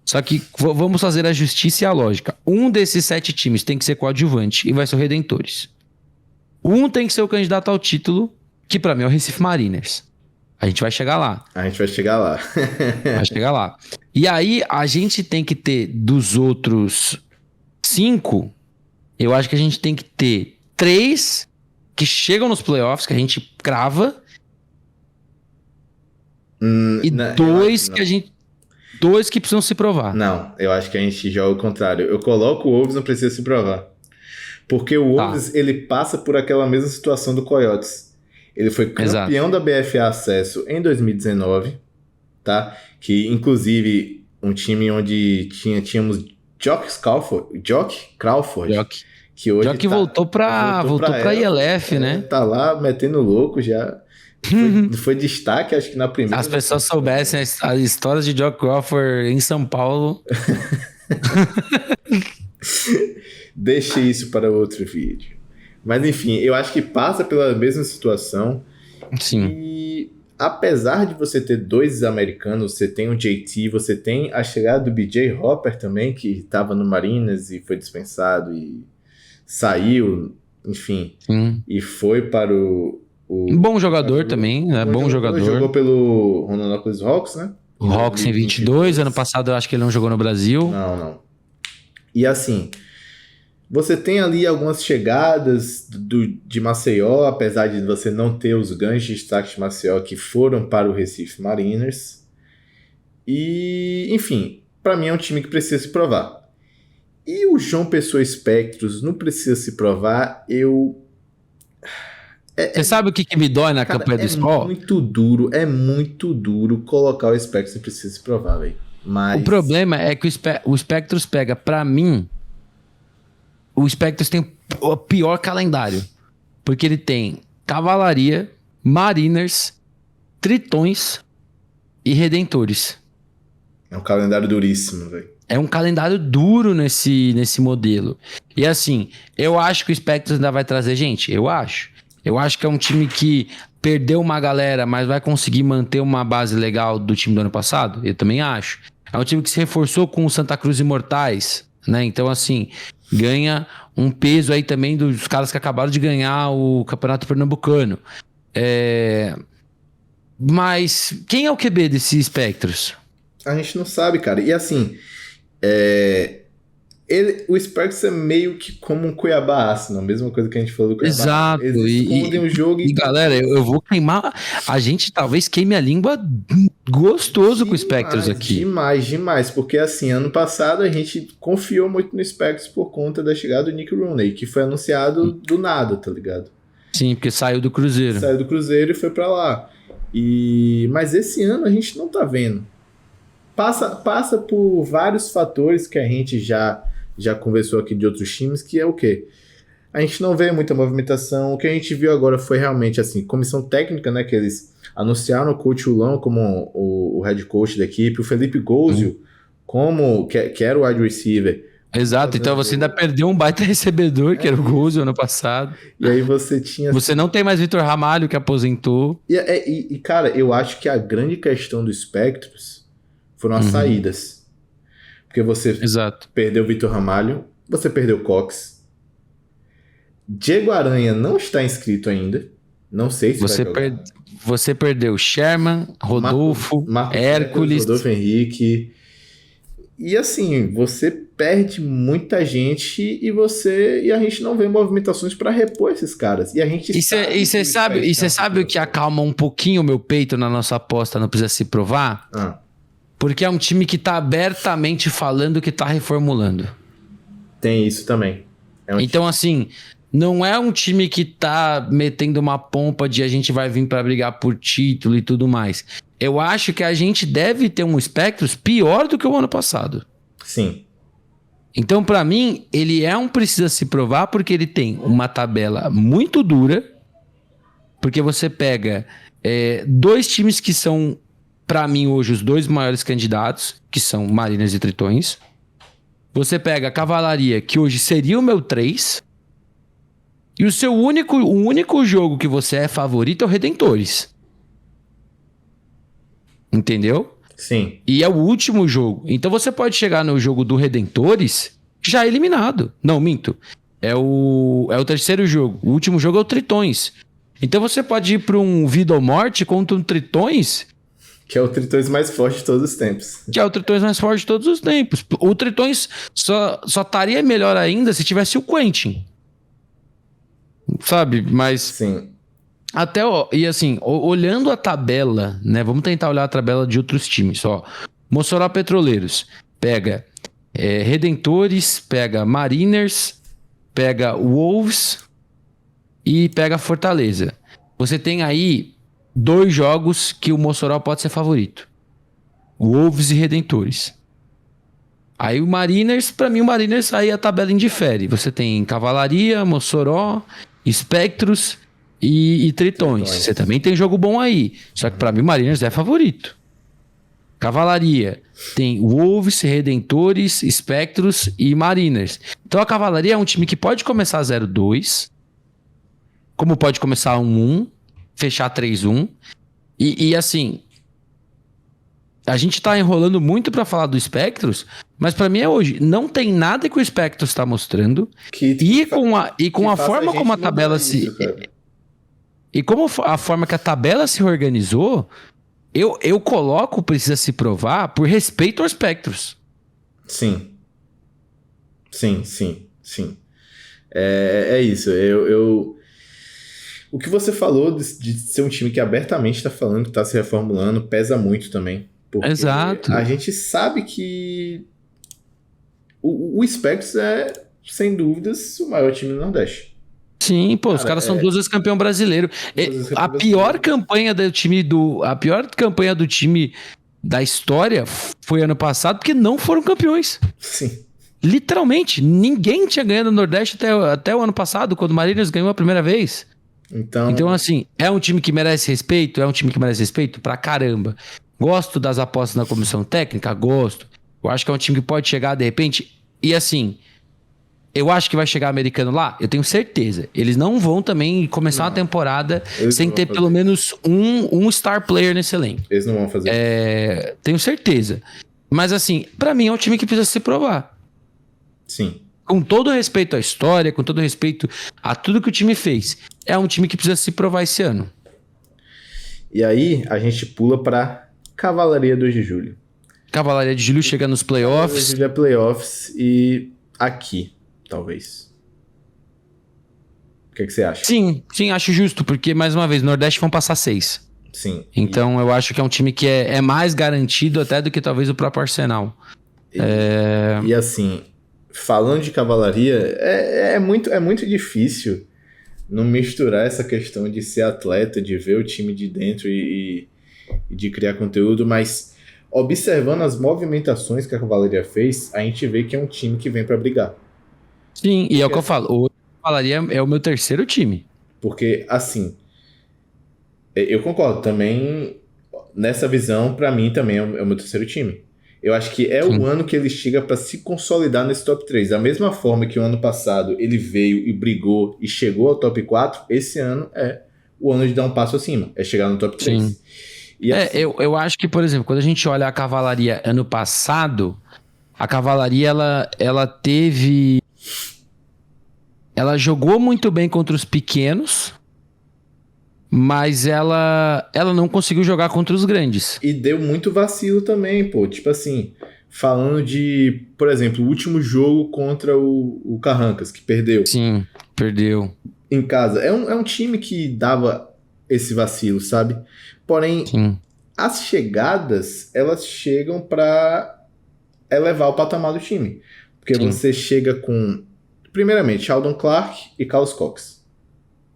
Só que vamos fazer a justiça e a lógica. Um desses 7 times tem que ser coadjuvante e vai ser o Redentores. Um tem que ser o candidato ao título, que para mim é o Recife Mariners. A gente vai chegar lá. Vai chegar lá. E aí, a gente tem que ter dos outros 5, eu acho que a gente tem que ter 3 que chegam nos playoffs, que a gente crava, e 2 que a gente... 2 que precisam se provar. Não, eu acho que a gente joga o contrário. Eu coloco o Wolves, não precisa se provar. Porque o Wolves, ele passa por aquela mesma situação do Coyotes. Ele foi campeão da BFA Acesso em 2019, tá? Que, inclusive, um time onde tínhamos Jock Crawford. Que hoje Jock voltou pra ILF, né? Tá lá metendo louco já. Foi destaque, acho que na primeira. As pessoas soubessem as histórias de Jock Crawford em São Paulo. Deixe isso para outro vídeo. Mas enfim, eu acho que passa pela mesma situação. Sim. E apesar de você ter 2 americanos, você tem o JT, você tem a chegada do BJ Hopper também, que estava no Mariners e foi dispensado e saiu, enfim, e foi para o bom jogador também, né? Bom jogador. Jogou pelo Rondonópolis Hawks, né? O Hawks em 22, ano passado eu acho que ele não jogou no Brasil. Não. E assim, você tem ali algumas chegadas de Maceió, apesar de você não ter os ganhos de destaque de Maceió que foram para o Recife Mariners. E, enfim, para mim é um time que precisa se provar. E o João Pessoa Spectros não precisa se provar, Você sabe o que me dói na campanha do Skol? É muito duro colocar o Spectros e precisa se provar, velho. Mas... O problema é que o Spectros pega, pra mim, o Spectros tem o pior calendário. Porque ele tem Cavalaria, Mariners, Tritões e Redentores. É um calendário duríssimo, velho. É um calendário duro nesse modelo. E assim, eu acho que o Spectros ainda vai trazer gente. Eu acho que é um time que perdeu uma galera, mas vai conseguir manter uma base legal do time do ano passado. Eu também acho. É um time que se reforçou com o Santa Cruz Imortais, né? Então, assim, ganha um peso aí também dos caras que acabaram de ganhar o Campeonato Pernambucano. Mas quem é o QB desse Spectros? A gente não sabe, cara. E assim, o Spectros é meio que como um Cuiabá Arsenal, a mesma coisa que a gente falou do Cuiabá. Exato. Eles escondem o jogo e galera, eu vou queimar. A gente talvez queime a língua gostoso com o Spectros aqui. Demais. Porque assim, ano passado a gente confiou muito no Spectros por conta da chegada do Nick Rooney, que foi anunciado do nada, tá ligado? Sim, porque saiu do Cruzeiro. Saiu do Cruzeiro e foi pra lá. Mas esse ano a gente não tá vendo. Passa por vários fatores que a gente já conversou aqui de outros times, que é o quê? A gente não vê muita movimentação. O que a gente viu agora foi realmente assim, comissão técnica, né? Que eles anunciaram o coach Hulão como o head coach da equipe, o Felipe Gozio como que era o wide receiver, Exato, então você ainda perdeu um baita recebedor, que era o Guzzo ano passado. E aí você tinha... Você não tem mais Vitor Ramalho, que aposentou. Cara, eu acho que a grande questão do Spectros foram as saídas. Porque você Exato. perdeu o Vitor Ramalho, você perdeu o Cox. Diego Aranha não está inscrito ainda. Não sei se vai jogar. Você perdeu Sherman, Rodolfo, Marcos Hércules. Rodolfo Henrique. E assim, você perde muita gente e a gente não vê movimentações para repor esses caras. E a gente você sabe o que acalma um pouquinho o meu peito na nossa aposta, não precisa se provar? Porque é um time que tá abertamente falando que tá reformulando. Tem isso também. Então, assim, não é um time que tá metendo uma pompa de a gente vai vir para brigar por título e tudo mais. Eu acho que a gente deve ter um Spectros pior do que o ano passado. Sim. Então, para mim, ele é um precisa se provar porque ele tem uma tabela muito dura. Porque você pega dois times que são, para mim, hoje, os dois maiores candidatos, que são Mariners e Tritões. Você pega a Cavalaria, que hoje seria o meu 3. E o único jogo que você é favorito é o Redentores. Entendeu? Sim. E é o último jogo. Então você pode chegar no jogo do Redentores já eliminado. Não, minto. É o terceiro jogo. O último jogo é o Tritões. Então você pode ir para um Vida ou Morte contra um Tritões... Que é o Tritões mais forte de todos os tempos. Que é o Tritões mais forte de todos os tempos. O Tritões só estaria melhor ainda se tivesse o Quentin. Sabe? Mas... Sim. E assim, olhando a tabela, né? Vamos tentar olhar a tabela de outros times. Mossoró Petroleiros pega Redentores, pega Mariners, pega Wolves e pega Fortaleza. Você tem aí 2 jogos que o Mossoró pode ser favorito. Wolves e Redentores. Aí o Mariners, pra mim o Mariners aí a tabela indifere. Você tem Cavalaria, Mossoró, Spectros e Tritões. Você também tem jogo bom aí. Só que pra mim o Mariners é favorito. Cavalaria tem Wolves, Redentores, Spectros e Mariners. Então a Cavalaria é um time que pode começar 0-2, como pode começar 1-1, fechar 3-1. E assim, a gente tá enrolando muito pra falar do Spectros, mas pra mim é hoje. Não tem nada que o Spectros tá mostrando. Com a forma como a tabela E como a forma que a tabela se organizou, eu coloco precisa se provar por respeito aos Spectros. Sim. É isso. O que você falou de ser um time que abertamente está falando que está se reformulando pesa muito também. Porque Exato. A gente sabe que o Spectros é, sem dúvidas, o maior time do Nordeste. Sim, os caras são 2 vezes campeão brasileiro. A pior campanha do time da história foi ano passado, porque não foram campeões. Sim. Literalmente, ninguém tinha ganhado no Nordeste até o ano passado, quando o Mariners ganhou a primeira vez. Então, assim, é um time que merece respeito? É um time que merece respeito? Pra caramba. Gosto das apostas na comissão técnica? Gosto. Eu acho que é um time que pode chegar de repente. E assim, eu acho que vai chegar americano lá? Eu tenho certeza. Eles não vão também começar uma temporada sem ter pelo menos um star player nesse elenco. Eles não vão fazer. Tenho certeza. Mas assim, pra mim é um time que precisa se provar. Sim. Com todo respeito à história, com todo respeito a tudo que o time fez. É um time que precisa se provar esse ano. E aí, a gente pula pra Cavalaria 2 de Julho. Cavalaria de Julho chega nos playoffs. Chega playoffs e aqui, talvez. O que você acha? Sim, acho justo, porque, mais uma vez, no Nordeste vão passar 6. Sim. Então, eu acho que é um time que é mais garantido até do que talvez o próprio Arsenal. E assim, falando de Cavalaria, é muito difícil não misturar essa questão de ser atleta, de ver o time de dentro e de criar conteúdo, mas observando as movimentações que a Cavalaria fez, a gente vê que é um time que vem pra brigar. Sim, e é o que eu falo, o Cavalaria é o meu terceiro time. Porque, assim, eu concordo, também, nessa visão, pra mim também é o meu terceiro time. Eu acho que é o ano que ele chega para se consolidar nesse top 3. Da mesma forma que o ano passado ele veio e brigou e chegou ao top 4, esse ano é o ano de dar um passo acima, é chegar no top 3. Sim. E assim, eu acho que, por exemplo, quando a gente olha a cavalaria ano passado, a cavalaria ela teve... Ela jogou muito bem contra os pequenos, mas ela não conseguiu jogar contra os grandes. E deu muito vacilo também, pô. Tipo assim, falando de, por exemplo, o último jogo contra o Carrancas, que perdeu. Sim, perdeu. Em casa. É um time que dava esse vacilo, sabe? Porém, Sim. as chegadas, elas chegam pra elevar o patamar do time. Porque Sim. você chega com, primeiramente, Sheldon Clark e Carlos Cox.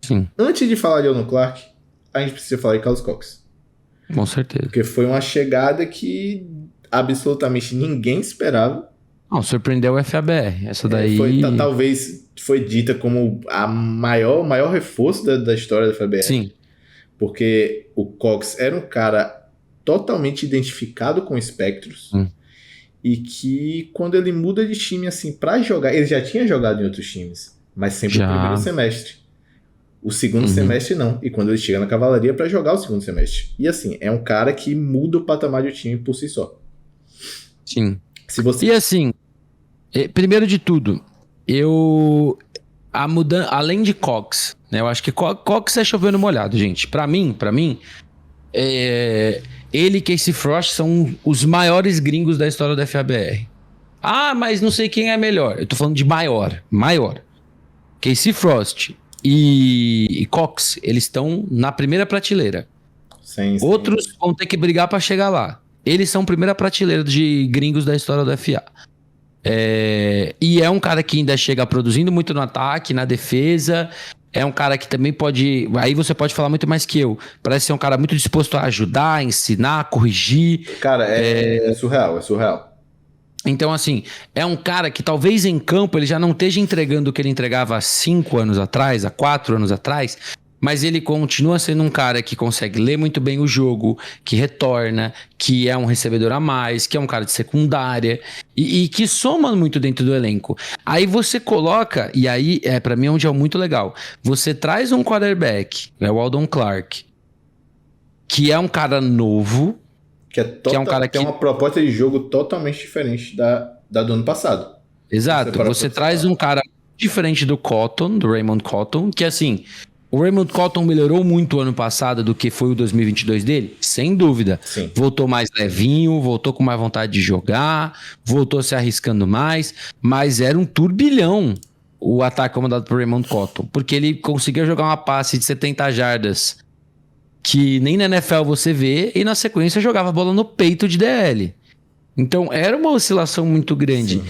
Sim. Antes de falar de Sheldon Clark, a gente precisa falar de Carlos Cox. Com certeza. Porque foi uma chegada que absolutamente ninguém esperava. Não, surpreendeu o FABR. Essa daí... Talvez foi dita como o maior reforço da história da FABR. Sim. Porque o Cox era um cara totalmente identificado com espectros. E que quando ele muda de time assim pra jogar, ele já tinha jogado em outros times, mas sempre no primeiro semestre. O segundo semestre não. E quando ele chega na cavalaria pra jogar o segundo semestre. E assim, é um cara que muda o patamar do time por si só. Sim. E assim, primeiro de tudo, além de Cox, né? Eu acho que Cox é chovendo molhado, gente. Pra mim, ele e Casey Frost são os maiores gringos da história da FABR. Ah, mas não sei quem é melhor. Eu tô falando de maior. Casey Frost e Cox, eles estão na primeira prateleira. Sim. Outros vão ter que brigar pra chegar lá. Eles são primeira prateleira de gringos da história do FA. E é um cara que ainda chega produzindo muito no ataque, na defesa. É um cara que também pode... Aí você pode falar muito mais que eu. Parece ser um cara muito disposto a ajudar, ensinar, corrigir. Cara, é surreal. Então, assim, é um cara que talvez em campo ele já não esteja entregando o que ele entregava há 5 anos atrás, há 4 anos atrás, mas ele continua sendo um cara que consegue ler muito bem o jogo, que retorna, que é um recebedor a mais, que é um cara de secundária e que soma muito dentro do elenco. Aí você coloca, e aí pra mim onde é muito legal, você traz um quarterback, o Sheldon Clark, que é um cara novo, que é um cara que tem uma proposta de jogo totalmente diferente da do ano passado. Exato, você traz um cara diferente do Cotton, do Raymond Cotton, que assim, o Raymond Cotton melhorou muito o ano passado do que foi o 2022 dele, sem dúvida. Sim. Voltou mais levinho, voltou com mais vontade de jogar, voltou se arriscando mais, mas era um turbilhão o ataque comandado por Raymond Cotton, porque ele conseguia jogar uma passe de 70 jardas que nem na NFL você vê, e na sequência jogava a bola no peito de DL. Então era uma oscilação muito grande.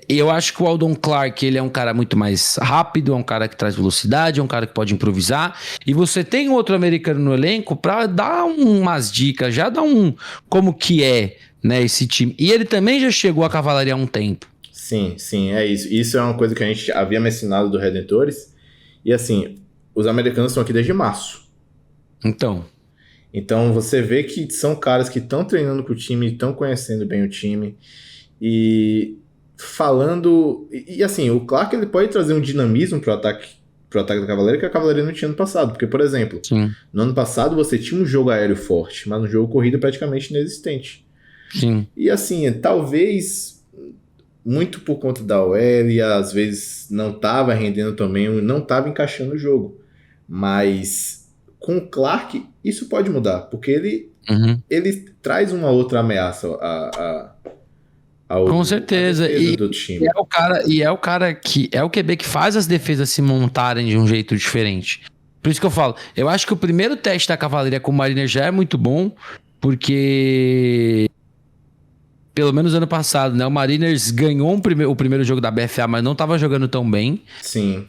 Eu acho que o Sheldon Clark, ele é um cara muito mais rápido, é um cara que traz velocidade, é um cara que pode improvisar, e você tem outro americano no elenco para dar umas dicas, já dar como que é, né, esse time. E ele também já chegou à cavalaria há um tempo. Sim, é isso. Isso é uma coisa que a gente havia mencionado do Redentores, e assim, os americanos estão aqui desde março. Então você vê que são caras que estão treinando com o time, estão conhecendo bem o time e falando... E assim, o Clark ele pode trazer um dinamismo pro ataque da Cavalaria que a Cavalaria não tinha no passado. Porque, por exemplo, no ano passado você tinha um jogo aéreo forte, mas um jogo corrido praticamente inexistente. Sim. E assim, talvez muito por conta da OL e às vezes não estava rendendo também, não estava encaixando o jogo. Mas... com o Clark, isso pode mudar, porque ele traz uma outra ameaça ao com certeza. do time. É o cara que é o QB que faz as defesas se montarem de um jeito diferente. Por isso que eu falo, eu acho que o primeiro teste da cavalaria com o Mariner já é muito bom, porque pelo menos ano passado, né, o Mariners ganhou o primeiro jogo da BFA, mas não estava jogando tão bem. Sim.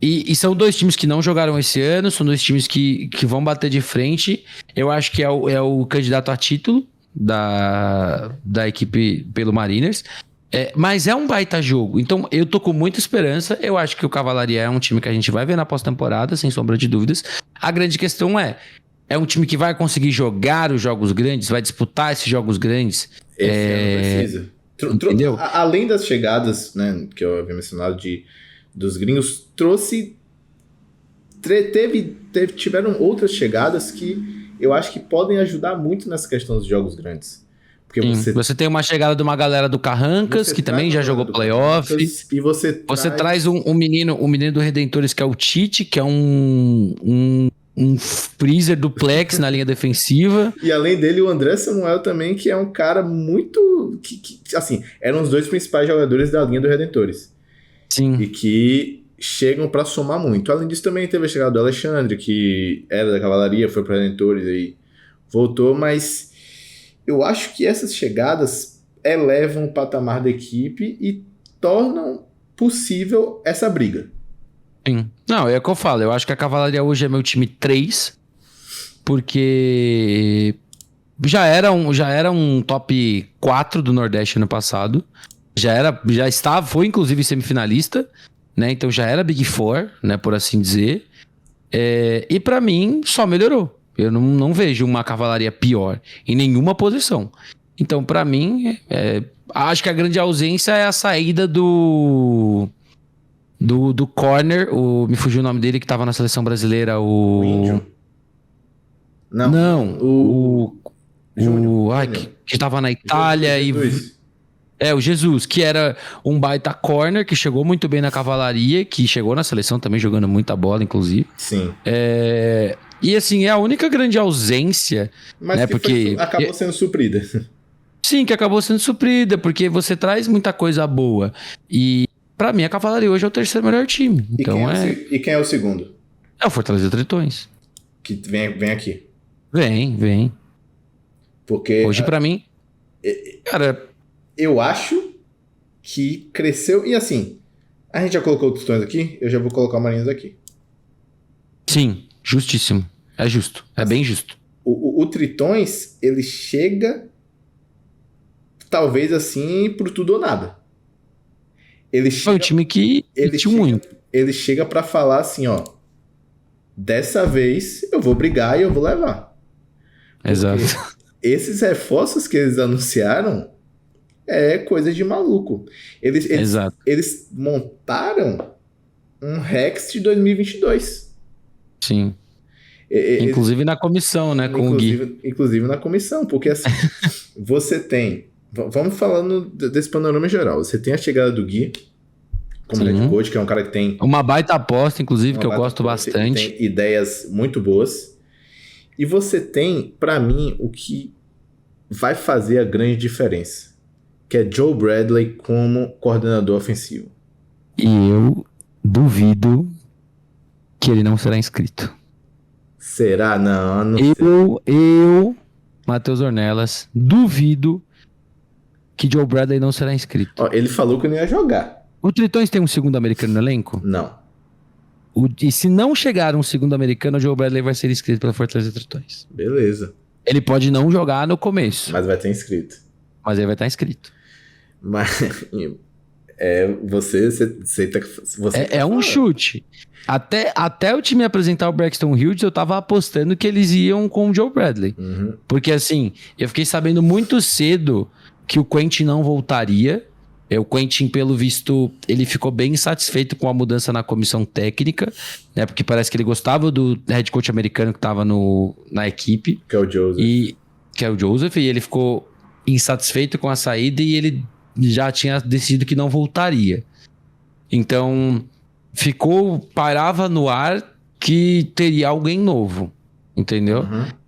E são dois times que não jogaram esse ano, são dois times que vão bater de frente. Eu acho que é o candidato a título da equipe pelo Mariners. Mas é um baita jogo. Então eu tô com muita esperança. Eu acho que o Cavalaria é um time que a gente vai ver na pós-temporada, sem sombra de dúvidas. A grande questão é É um time que vai conseguir jogar os jogos grandes, vai disputar esses jogos grandes. Esse ano precisa. Entendeu? Além das chegadas, né, que eu havia mencionado dos gringos, tiveram outras chegadas que eu acho que podem ajudar muito nessa questão dos jogos grandes. Porque você tem uma chegada de uma galera do Carrancas, que também já jogou playoff. E você traz um menino do Redentores, que é o Tite, que é um freezer duplex na linha defensiva. E além dele, o André Samuel também, que é um cara muito... assim, eram os dois principais jogadores da linha do Redentores. Sim. E que chegam pra somar muito. Além disso, também teve a chegada do Alexandre, que era da Cavalaria, foi pro Redentores e voltou, mas eu acho que essas chegadas elevam o patamar da equipe e tornam possível essa briga. Sim. Não, é o que eu falo. Eu acho que a Cavalaria hoje é meu time 3, porque já era um top 4 do Nordeste ano passado. Foi inclusive semifinalista, né? Então já era Big Four, né? Por assim dizer. E pra mim só melhorou. Eu não vejo uma Cavalaria pior em nenhuma posição. Então pra mim, acho que a grande ausência é a saída do corner, me fugiu o nome dele, que tava na seleção brasileira, O Índio? Não, Júnior. que tava na Itália o Jesus, que era um baita corner, que chegou muito bem na Cavalaria, que chegou na seleção também jogando muita bola, inclusive. Sim. E assim, é a única grande ausência, mas né, porque acabou sendo suprida. Sim, que acabou sendo suprida, porque você traz muita coisa boa. E pra mim, a Cavalaria hoje é o terceiro melhor time. Então E quem é o segundo? É o Fortaleza Tritões. Que vem aqui. Vem. Porque hoje, pra mim, cara, eu acho que cresceu. E assim, a gente já colocou o Tritões aqui, eu já vou colocar o Marinhos aqui. Sim, justíssimo. É justo. É bem justo. O Tritões, ele chega, talvez assim, pro tudo ou nada. Foi um time que tinha muito. Ele chega pra falar assim, ó, dessa vez eu vou brigar e eu vou levar. Exato. Esses reforços que eles anunciaram é coisa de maluco. Eles montaram um Rex de 2022. Sim. Inclusive na comissão, né, com o Gui. Inclusive na comissão, porque assim, você tem... Vamos falando desse panorama geral. Você tem a chegada do Gui como head coach, que é um cara que tem... Uma baita aposta, inclusive, que eu gosto bastante. Tem ideias muito boas. E você tem, pra mim, o que vai fazer a grande diferença, que é Joe Bradley como coordenador ofensivo. E eu duvido que ele não será inscrito. Será? Não sei. Eu, Matheus Ornelas, duvido que Joe Bradley não será inscrito. Ó, ele falou que não ia jogar. O Tritões tem um segundo americano no elenco? Não. E se não chegar um segundo americano, o Joe Bradley vai ser inscrito pela Fortaleza Tritões. Beleza. Ele pode não jogar no começo. Mas vai ter inscrito. Mas ele vai estar inscrito. Mas é um chute. Até o time apresentar o Braxton Hughes, eu tava apostando que eles iam com o Joe Bradley. Uhum. Porque assim, eu fiquei sabendo muito cedo que o Quentin não voltaria. O Quentin, pelo visto, ele ficou bem insatisfeito com a mudança na comissão técnica, né? Porque parece que ele gostava do head coach americano que tava na equipe. Que é o Joseph. E ele ficou insatisfeito com a saída e ele já tinha decidido que não voltaria. Então, parava no ar que teria alguém novo, entendeu? Uhum.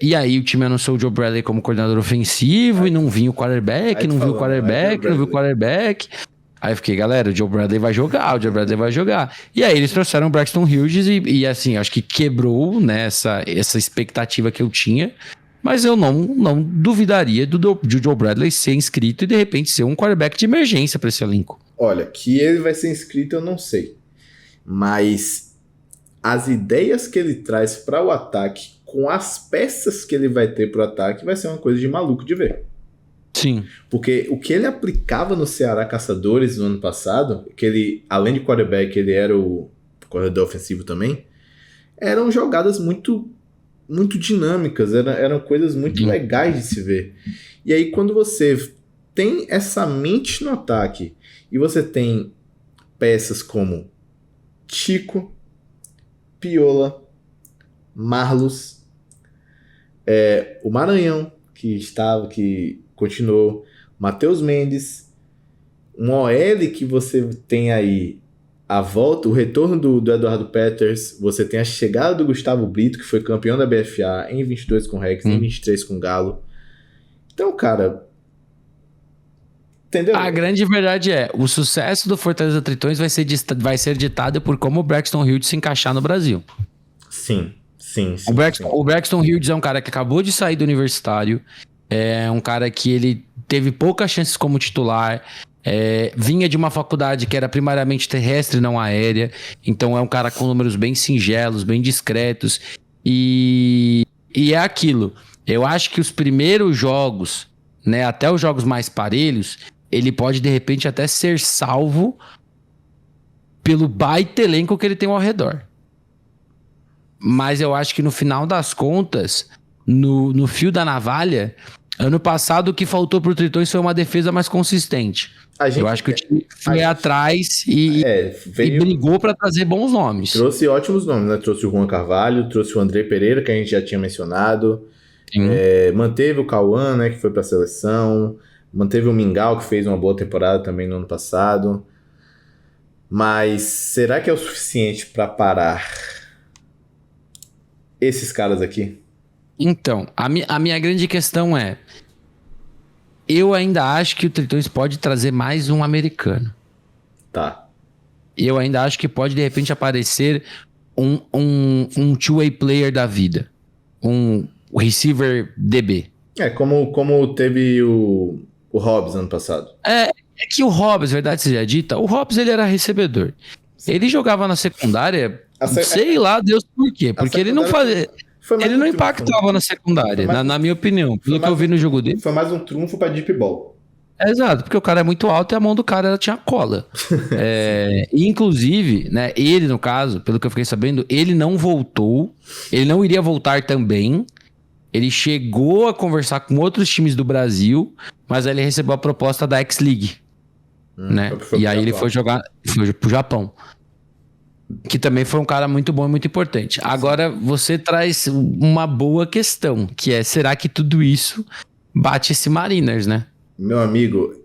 E aí o time anunciou o Joe Bradley como coordenador ofensivo e não vinha o quarterback, não viu o quarterback. Aí eu fiquei, galera, o Joe Bradley vai jogar. E aí eles trouxeram o Braxton Hughes e assim, acho que quebrou, né, essa expectativa que eu tinha. Mas eu não duvidaria do Joe Bradley ser inscrito e de repente ser um quarterback de emergência para esse elenco. Olha, que ele vai ser inscrito eu não sei. Mas as ideias que ele traz para o ataque, com as peças que ele vai ter pro ataque, vai ser uma coisa de maluco de ver. Sim. Porque o que ele aplicava no Ceará Caçadores no ano passado, que ele, além de quarterback, ele era o corredor ofensivo também, eram jogadas muito muito dinâmicas, eram coisas muito legais de se ver. E aí, quando você tem essa mente no ataque e você tem peças como Chico, Piola, Marlos, o Maranhão, que continuou, Matheus Mendes, um OL que você tem aí a volta, o retorno do Eduardo Peters, você tem a chegada do Gustavo Brito, que foi campeão da BFA em 22 com o Rex, em 23 com o Galo. Então, cara, entendeu? A grande verdade é, o sucesso do Fortaleza Tritões vai ser ditado por como o Braxton Hughes se encaixar no Brasil. Sim. O Braxton Hughes é um cara que acabou de sair do universitário, é um cara que ele teve poucas chances como titular, vinha de uma faculdade que era primariamente terrestre, não aérea, então é um cara com números bem singelos, bem discretos, e é aquilo. Eu acho que os primeiros jogos, né, até os jogos mais parelhos, ele pode de repente até ser salvo pelo baita elenco que ele tem ao redor. Mas eu acho que no final das contas, no fio da navalha, ano passado o que faltou pro Tritões foi uma defesa mais consistente. Eu acho que o time foi atrás e brigou para trazer bons nomes. Trouxe ótimos nomes, né? Trouxe o Juan Carvalho, trouxe o André Pereira, que a gente já tinha mencionado. Manteve o Cauã, né, que foi para a seleção. Manteve o Mingau, que fez uma boa temporada também no ano passado. Mas será que é o suficiente para parar esses caras aqui? Então, a minha grande questão é, eu ainda acho que o Tritões pode trazer mais um americano. Tá. Eu ainda acho que pode, de repente, aparecer um two-way player da vida. Um receiver DB. Como teve o Hobbs ano passado. É que o Hobbs, verdade seja dita, o Hobbs ele era recebedor. Ele jogava na secundária, sei lá, Deus por quê. Porque ele não fazia... Ele não impactava na secundária, na minha opinião, pelo que eu vi no jogo dele. Foi mais um trunfo pra Deep Ball. Exato, porque o cara é muito alto e a mão do cara ela tinha cola. Inclusive, né, ele no caso, pelo que eu fiquei sabendo, ele não voltou, ele não iria voltar também. Ele chegou a conversar com outros times do Brasil, mas aí ele recebeu a proposta da X-League, né? E aí ele foi pro Japão. Que também foi um cara muito bom e muito importante. Agora, você traz uma boa questão, que é, será que tudo isso bate esse Mariners, né? Meu amigo,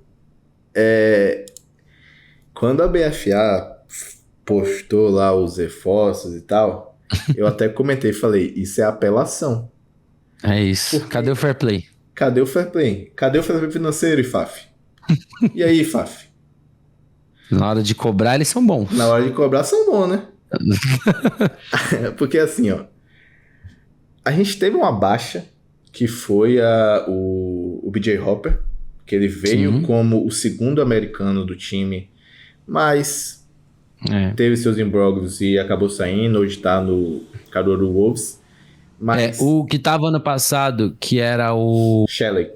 quando a BFA postou lá os reforços e tal, eu até comentei e falei, isso é apelação. É isso. Porque... Cadê o fair play? Cadê o fair play? Cadê o fair play financeiro, IFAF? E aí, IFAF? Na hora de cobrar, eles são bons. Na hora de cobrar, são bons, né? Porque assim, ó. A gente teve uma baixa, que foi o BJ Hopper, que ele veio como o segundo americano do time, mas teve seus imbróglios e acabou saindo, hoje tá no Caruaru Wolves. Mas... o que tava ano passado, que era o Shelley.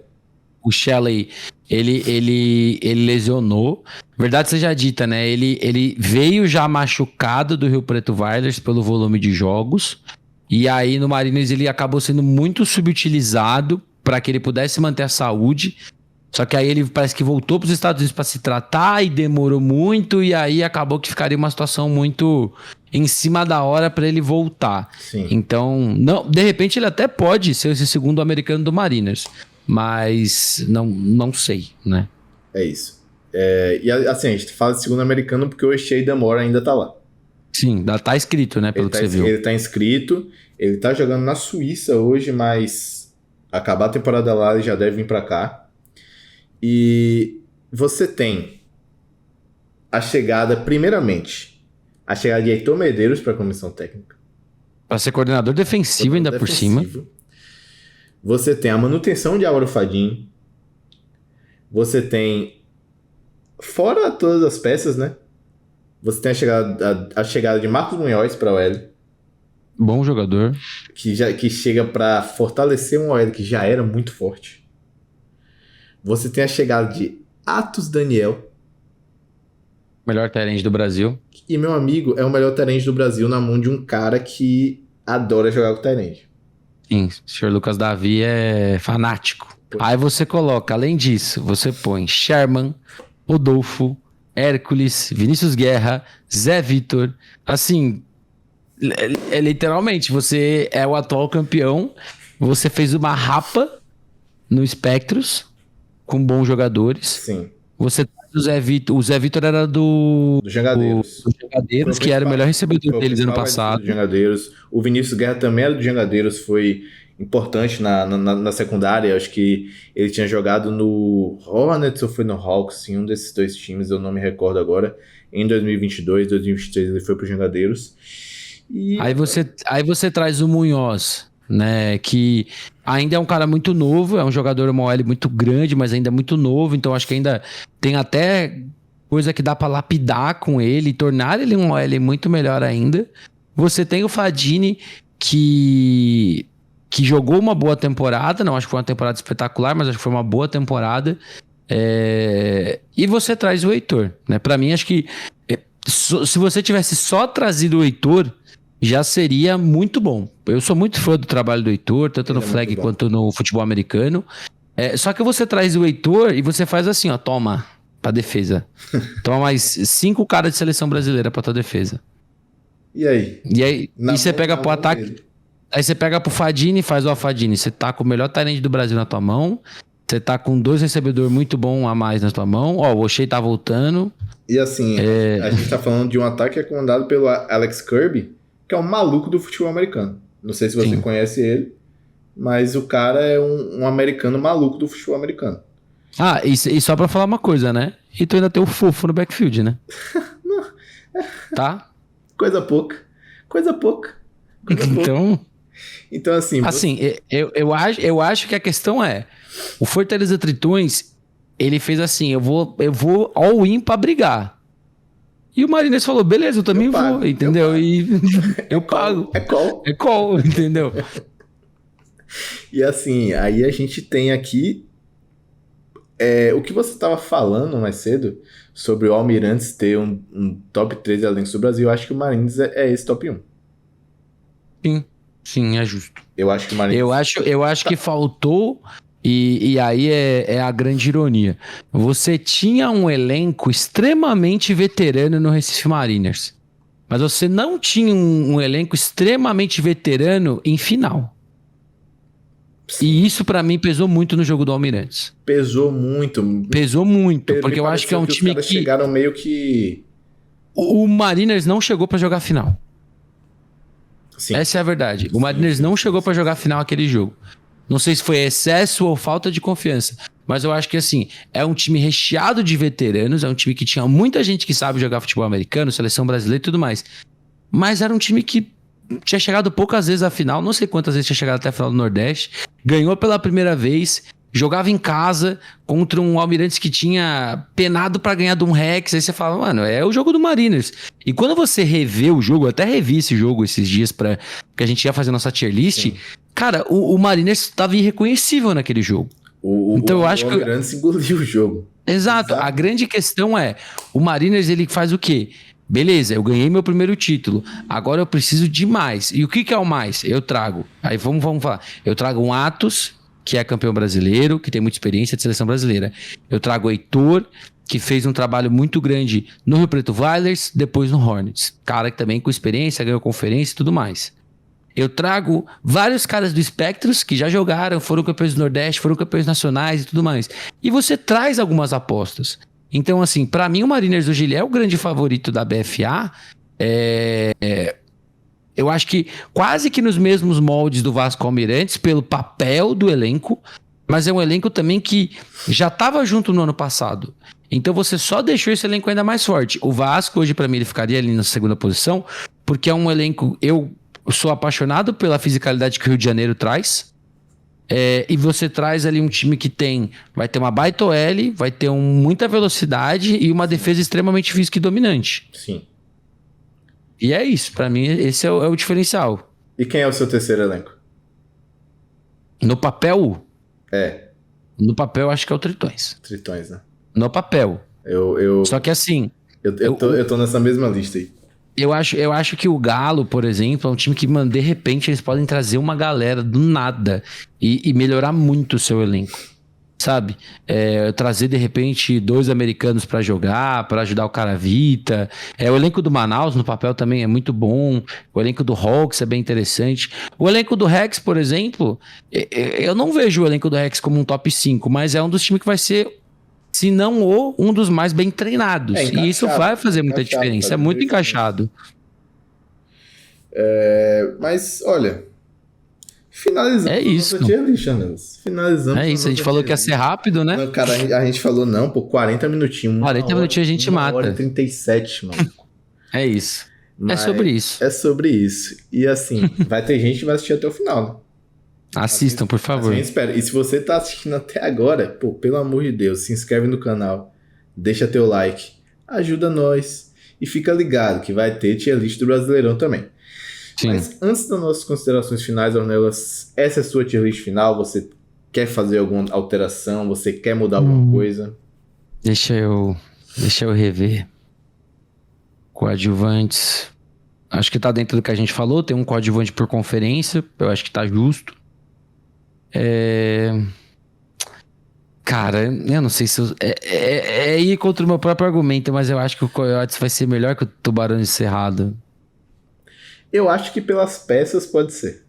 O Shelley, ele lesionou. Verdade seja dita, né? Ele veio já machucado do Rio Preto Wilders pelo volume de jogos. E aí no Mariners ele acabou sendo muito subutilizado para que ele pudesse manter a saúde. Só que aí ele parece que voltou para os Estados Unidos para se tratar e demorou muito. E aí acabou que ficaria uma situação muito em cima da hora para ele voltar. Sim. Então, não, de repente ele até pode ser esse segundo americano do Mariners. Mas não sei, né? É isso. E assim, a gente fala de segundo americano porque o Shea Damore ainda tá lá. Sim, tá escrito, né? Pelo que você viu. Ele tá inscrito, ele tá jogando na Suíça hoje, mas acabar a temporada lá ele já deve vir pra cá. E você tem a chegada, primeiramente, a chegada de Heitor Medeiros pra comissão técnica. Pra ser coordenador defensivo ainda por cima. Você tem a manutenção de Álvaro Fadim. Você tem, fora todas as peças, né? Você tem a chegada de Marcos Munhoz para o OL. Bom jogador. Que chega para fortalecer um OL que já era muito forte. Você tem a chegada de Atos Daniel. Melhor terrente do Brasil. E, meu amigo, é o melhor terrente do Brasil na mão de um cara que adora jogar com terrente. Sim, o senhor Lucas Davi é fanático. Aí você coloca, além disso, você põe Sherman, Rodolfo, Hércules, Vinícius Guerra, Zé Vitor. Assim, literalmente, você é o atual campeão. Você fez uma rapa no Spectros com bons jogadores. Sim. Você traz o Zé Vitor. O Zé Vitor era do Jangadeiros, que era o melhor recebedor deles ano passado. Jangadeiros. O Vinícius Guerra também era do Jangadeiros, foi importante na secundária. Acho que ele tinha jogado no Hornets ou foi no Hawks, sim, um desses dois times, eu não me recordo agora. Em 2022, 2023 ele foi pro Jangadeiros. E... Aí você traz o Munhoz, né, que ainda é um cara muito novo, é um jogador uma OL muito grande, mas ainda é muito novo, então acho que ainda tem até coisa que dá pra lapidar com ele, tornar ele um OL muito melhor ainda. Você tem o Fadini, que jogou uma boa temporada, não acho que foi uma temporada espetacular, mas acho que foi uma boa temporada. E você traz o Heitor, né? Pra mim, acho que se você tivesse só trazido o Heitor, já seria muito bom. Eu sou muito fã do trabalho do Heitor, tanto no flag quanto no futebol americano. Só que você traz o Heitor e você faz assim, ó, toma pra defesa. Toma mais 5 caras de seleção brasileira pra tua defesa. E aí? E você pega pro ataque... Dele. Aí você pega pro Fadini e faz, ó, Fadini, você tá com o melhor talento do Brasil na tua mão, você tá com 2 recebedores muito bons a mais na tua mão, ó, o O'Shea tá voltando. E assim, a gente tá falando de um ataque que é comandado pelo Alex Kirby, que é um maluco do futebol americano. Não sei se você conhece ele, mas o cara é um americano maluco do futebol americano. Ah, e só pra falar uma coisa, né? E tu ainda tem o Fofo no backfield, né? Não. Tá? Coisa pouca. Então, assim... eu acho que a questão é... O Fortaleza Tritões, ele fez assim, eu vou all-in pra brigar. E o Mariners falou, beleza, eu também vou, entendeu? Eu pago. É call, entendeu? E assim, aí a gente tem aqui... o que você estava falando mais cedo sobre o Almirantes ter um top 3 elenco do Brasil, eu acho que o Mariners é esse top 1. Sim, é justo. Eu acho que o Mariners... Eu acho que faltou, e aí é a grande ironia. Você tinha um elenco extremamente veterano no Recife Mariners, mas você não tinha um elenco extremamente veterano em final. Sim. E isso pra mim pesou muito no jogo do Almirantes. Pesou muito, porque eu acho que é um time que... chegaram meio que... O Mariners não chegou pra jogar final. Sim. Essa é a verdade. O Mariners não chegou pra jogar final aquele jogo. Não sei se foi excesso ou falta de confiança, mas eu acho que assim, é um time recheado de veteranos, é um time que tinha muita gente que sabe jogar futebol americano, seleção brasileira e tudo mais. Mas era um time que tinha chegado poucas vezes à final, não sei quantas vezes tinha chegado até a final do Nordeste, ganhou pela primeira vez, jogava em casa contra um Almirantes que tinha penado pra ganhar de um Rex, aí você fala, mano, é o jogo do Mariners. E quando você revê o jogo, eu até revi esse jogo esses dias porque a gente ia fazer nossa tier list, sim. Cara, o Mariners estava irreconhecível naquele jogo. Então eu acho que o Almirantes engoliu o jogo. Exato. A grande questão é, o Mariners ele faz o quê? Beleza, eu ganhei meu primeiro título, agora eu preciso de mais. E o que é o mais? Eu trago, aí vamos falar, eu trago um Atos, que é campeão brasileiro, que tem muita experiência de seleção brasileira. Eu trago o Heitor, que fez um trabalho muito grande no Rio Preto Whalers, depois no Hornets. Cara que também com experiência, ganhou conferência e tudo mais. Eu trago vários caras do Spectros que já jogaram, foram campeões do Nordeste, foram campeões nacionais e tudo mais. E você traz algumas apostas. Então, assim, pra mim o Mariners hoje ele é o grande favorito da BFA. Eu acho que quase que nos mesmos moldes do Vasco Almirantes, pelo papel do elenco, mas é um elenco também que já estava junto no ano passado. Então você só deixou esse elenco ainda mais forte. O Vasco hoje, pra mim, ele ficaria ali na segunda posição, porque é um elenco... Eu sou apaixonado pela fisicalidade que o Rio de Janeiro traz. E você traz ali um time que vai ter uma baita OL, vai ter muita velocidade e uma defesa extremamente física e dominante. Sim. E é isso, pra mim esse é o diferencial. E quem é o seu terceiro elenco? No papel? No papel acho que é o Tritões. Tritões, né? No papel. Eu Só que assim... Eu tô nessa mesma lista aí. Eu acho que o Galo, por exemplo, é um time que, mano, de repente eles podem trazer uma galera do nada e melhorar muito o seu elenco. Sabe? Trazer de repente 2 americanos pra jogar, pra ajudar o Caravita. O elenco do Manaus no papel também é muito bom. O elenco do Hawks é bem interessante. O elenco do Rex, por exemplo, eu não vejo o elenco do Rex como um top 5, mas é um dos times que vai ser, se não um dos mais bem treinados. E isso vai fazer muita diferença. É muito encaixado. Mas, olha, finalizamos isso. a tier list, Anderson. Finalizamos. É isso, a gente falou que ia ser rápido, né? Não, cara, a gente falou não, pô, 40 minutinhos. 40 minutinhos a gente mata. 1 hora e 37, mano. É isso. Mas é sobre isso. É sobre isso. E assim, vai ter gente que vai assistir até o final, né? Assistam, por favor. Assim, espera. E se você tá assistindo até agora, pô, pelo amor de Deus, se inscreve no canal, deixa teu like, ajuda nós. E fica ligado que vai ter tier list do Brasileirão também. Sim. Mas antes das nossas considerações finais, Ornelas, essa é a sua tier list final? Você quer fazer alguma alteração? Você quer mudar alguma coisa? Deixa eu rever. Coadjuvantes. Acho que tá dentro do que a gente falou. Tem um coadjuvante por conferência. Eu acho que tá justo. Cara, eu não sei se ir contra o meu próprio argumento, mas eu acho que o Coyotes vai ser melhor que o Tubarão de Cerrado. Eu acho que pelas peças pode ser.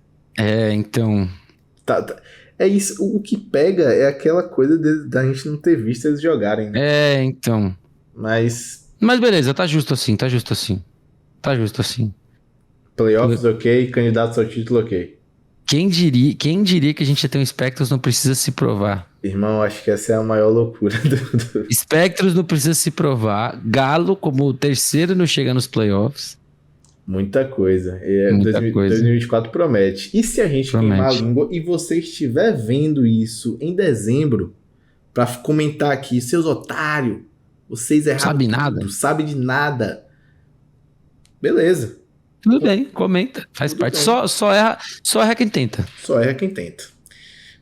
Então. Tá. É isso. O que pega é aquela coisa da gente não ter visto eles jogarem, né? Então. Mas beleza, tá justo assim. Playoffs, ok. Candidatos ao título, ok. Quem diria que a gente ia ter um Spectros não precisa se provar? Irmão, acho que essa é a maior loucura do... Spectros não precisa se provar. Galo, como o terceiro, não chega nos playoffs. Muita coisa. 2024 promete. E se a gente queimar a língua e você estiver vendo isso em dezembro, pra comentar aqui, seus otários, vocês erraram sabe tudo, nada. Sabe de nada. Beleza. Tudo bem, comenta. Faz parte. Só erra quem tenta. Só erra quem tenta.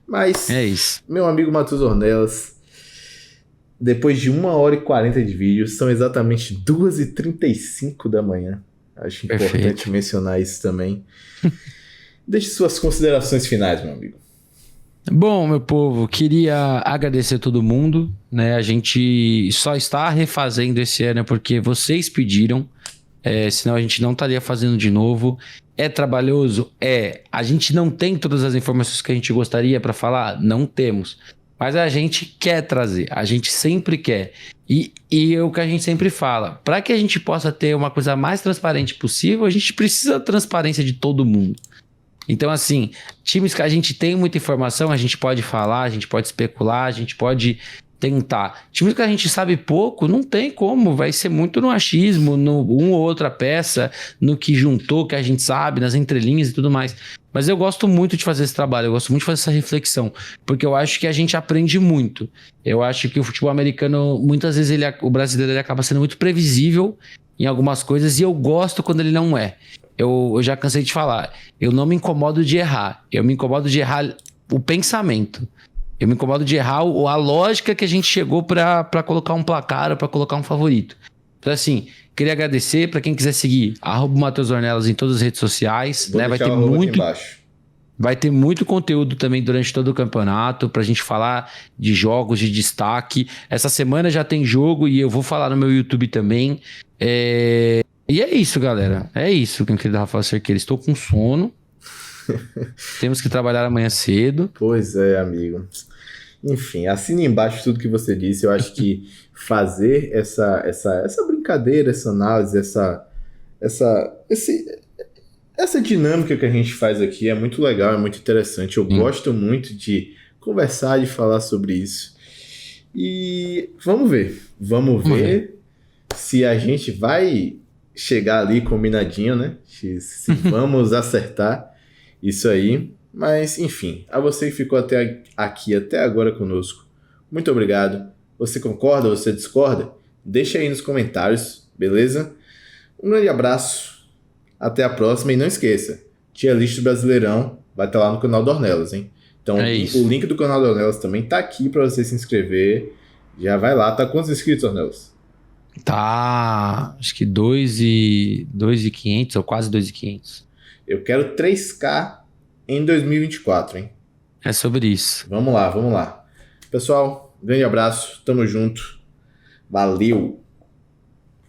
Mas, é isso. Meu amigo Matheus Ornelas, depois de 1 hora e 40 de vídeo, são exatamente 2h35 da manhã. Acho importante mencionar isso também. Deixe suas considerações finais, meu amigo. Bom, meu povo, queria agradecer todo mundo, né? A gente só está refazendo esse ano porque vocês pediram, senão a gente não estaria fazendo de novo. É trabalhoso? A gente não tem todas as informações que a gente gostaria para falar? Não temos. Mas a gente quer trazer, a gente sempre quer. E é o que a gente sempre fala, para que a gente possa ter uma coisa mais transparente possível, a gente precisa da transparência de todo mundo. Então, assim, times que a gente tem muita informação, a gente pode falar, a gente pode especular, a gente pode tentar. Times que a gente sabe pouco, não tem como, vai ser muito no achismo, no uma ou outra peça, no que juntou, que a gente sabe, nas entrelinhas e tudo mais. Mas eu gosto muito de fazer esse trabalho, eu gosto muito de fazer essa reflexão, porque eu acho que a gente aprende muito. Eu acho que o futebol americano, muitas vezes o brasileiro ele acaba sendo muito previsível em algumas coisas, e eu gosto quando ele não é. Eu já cansei de falar, eu não me incomodo de errar, eu me incomodo de errar o pensamento. Eu me incomodo de errar a lógica que a gente chegou para colocar um placar ou para colocar um favorito. Então, assim, queria agradecer para quem quiser seguir @Matheus Ornelas em todas as redes sociais. Né? Vai ter muito conteúdo também durante todo o campeonato pra gente falar de jogos de destaque. Essa semana já tem jogo e eu vou falar no meu YouTube também. E é isso, galera. É isso, meu querido Rafael Cerqueira. Estou com sono. Temos que trabalhar amanhã cedo. Pois é, amigo. Enfim, assine embaixo tudo que você disse. Eu acho que fazer essa brincadeira, essa análise, essa dinâmica que a gente faz aqui é muito legal, é muito interessante. Eu gosto muito de conversar, de falar sobre isso. E vamos ver se a gente vai chegar ali combinadinho, né? Se vamos acertar isso aí. Mas, enfim, a você que ficou até agora conosco, muito obrigado. Você concorda, você discorda? Deixa aí nos comentários, beleza? Um grande abraço, até a próxima e não esqueça, tier list do Brasileirão vai estar lá no canal do Ornelas, hein? Então o link do canal do Ornelas também tá aqui para você se inscrever. Já vai lá, tá quantos inscritos, Ornelas? Tá, acho que 2.500 ou quase 2.500. Eu quero 3K em 2024, hein? É sobre isso. Vamos lá, vamos lá. Pessoal, grande abraço, tamo junto. Valeu!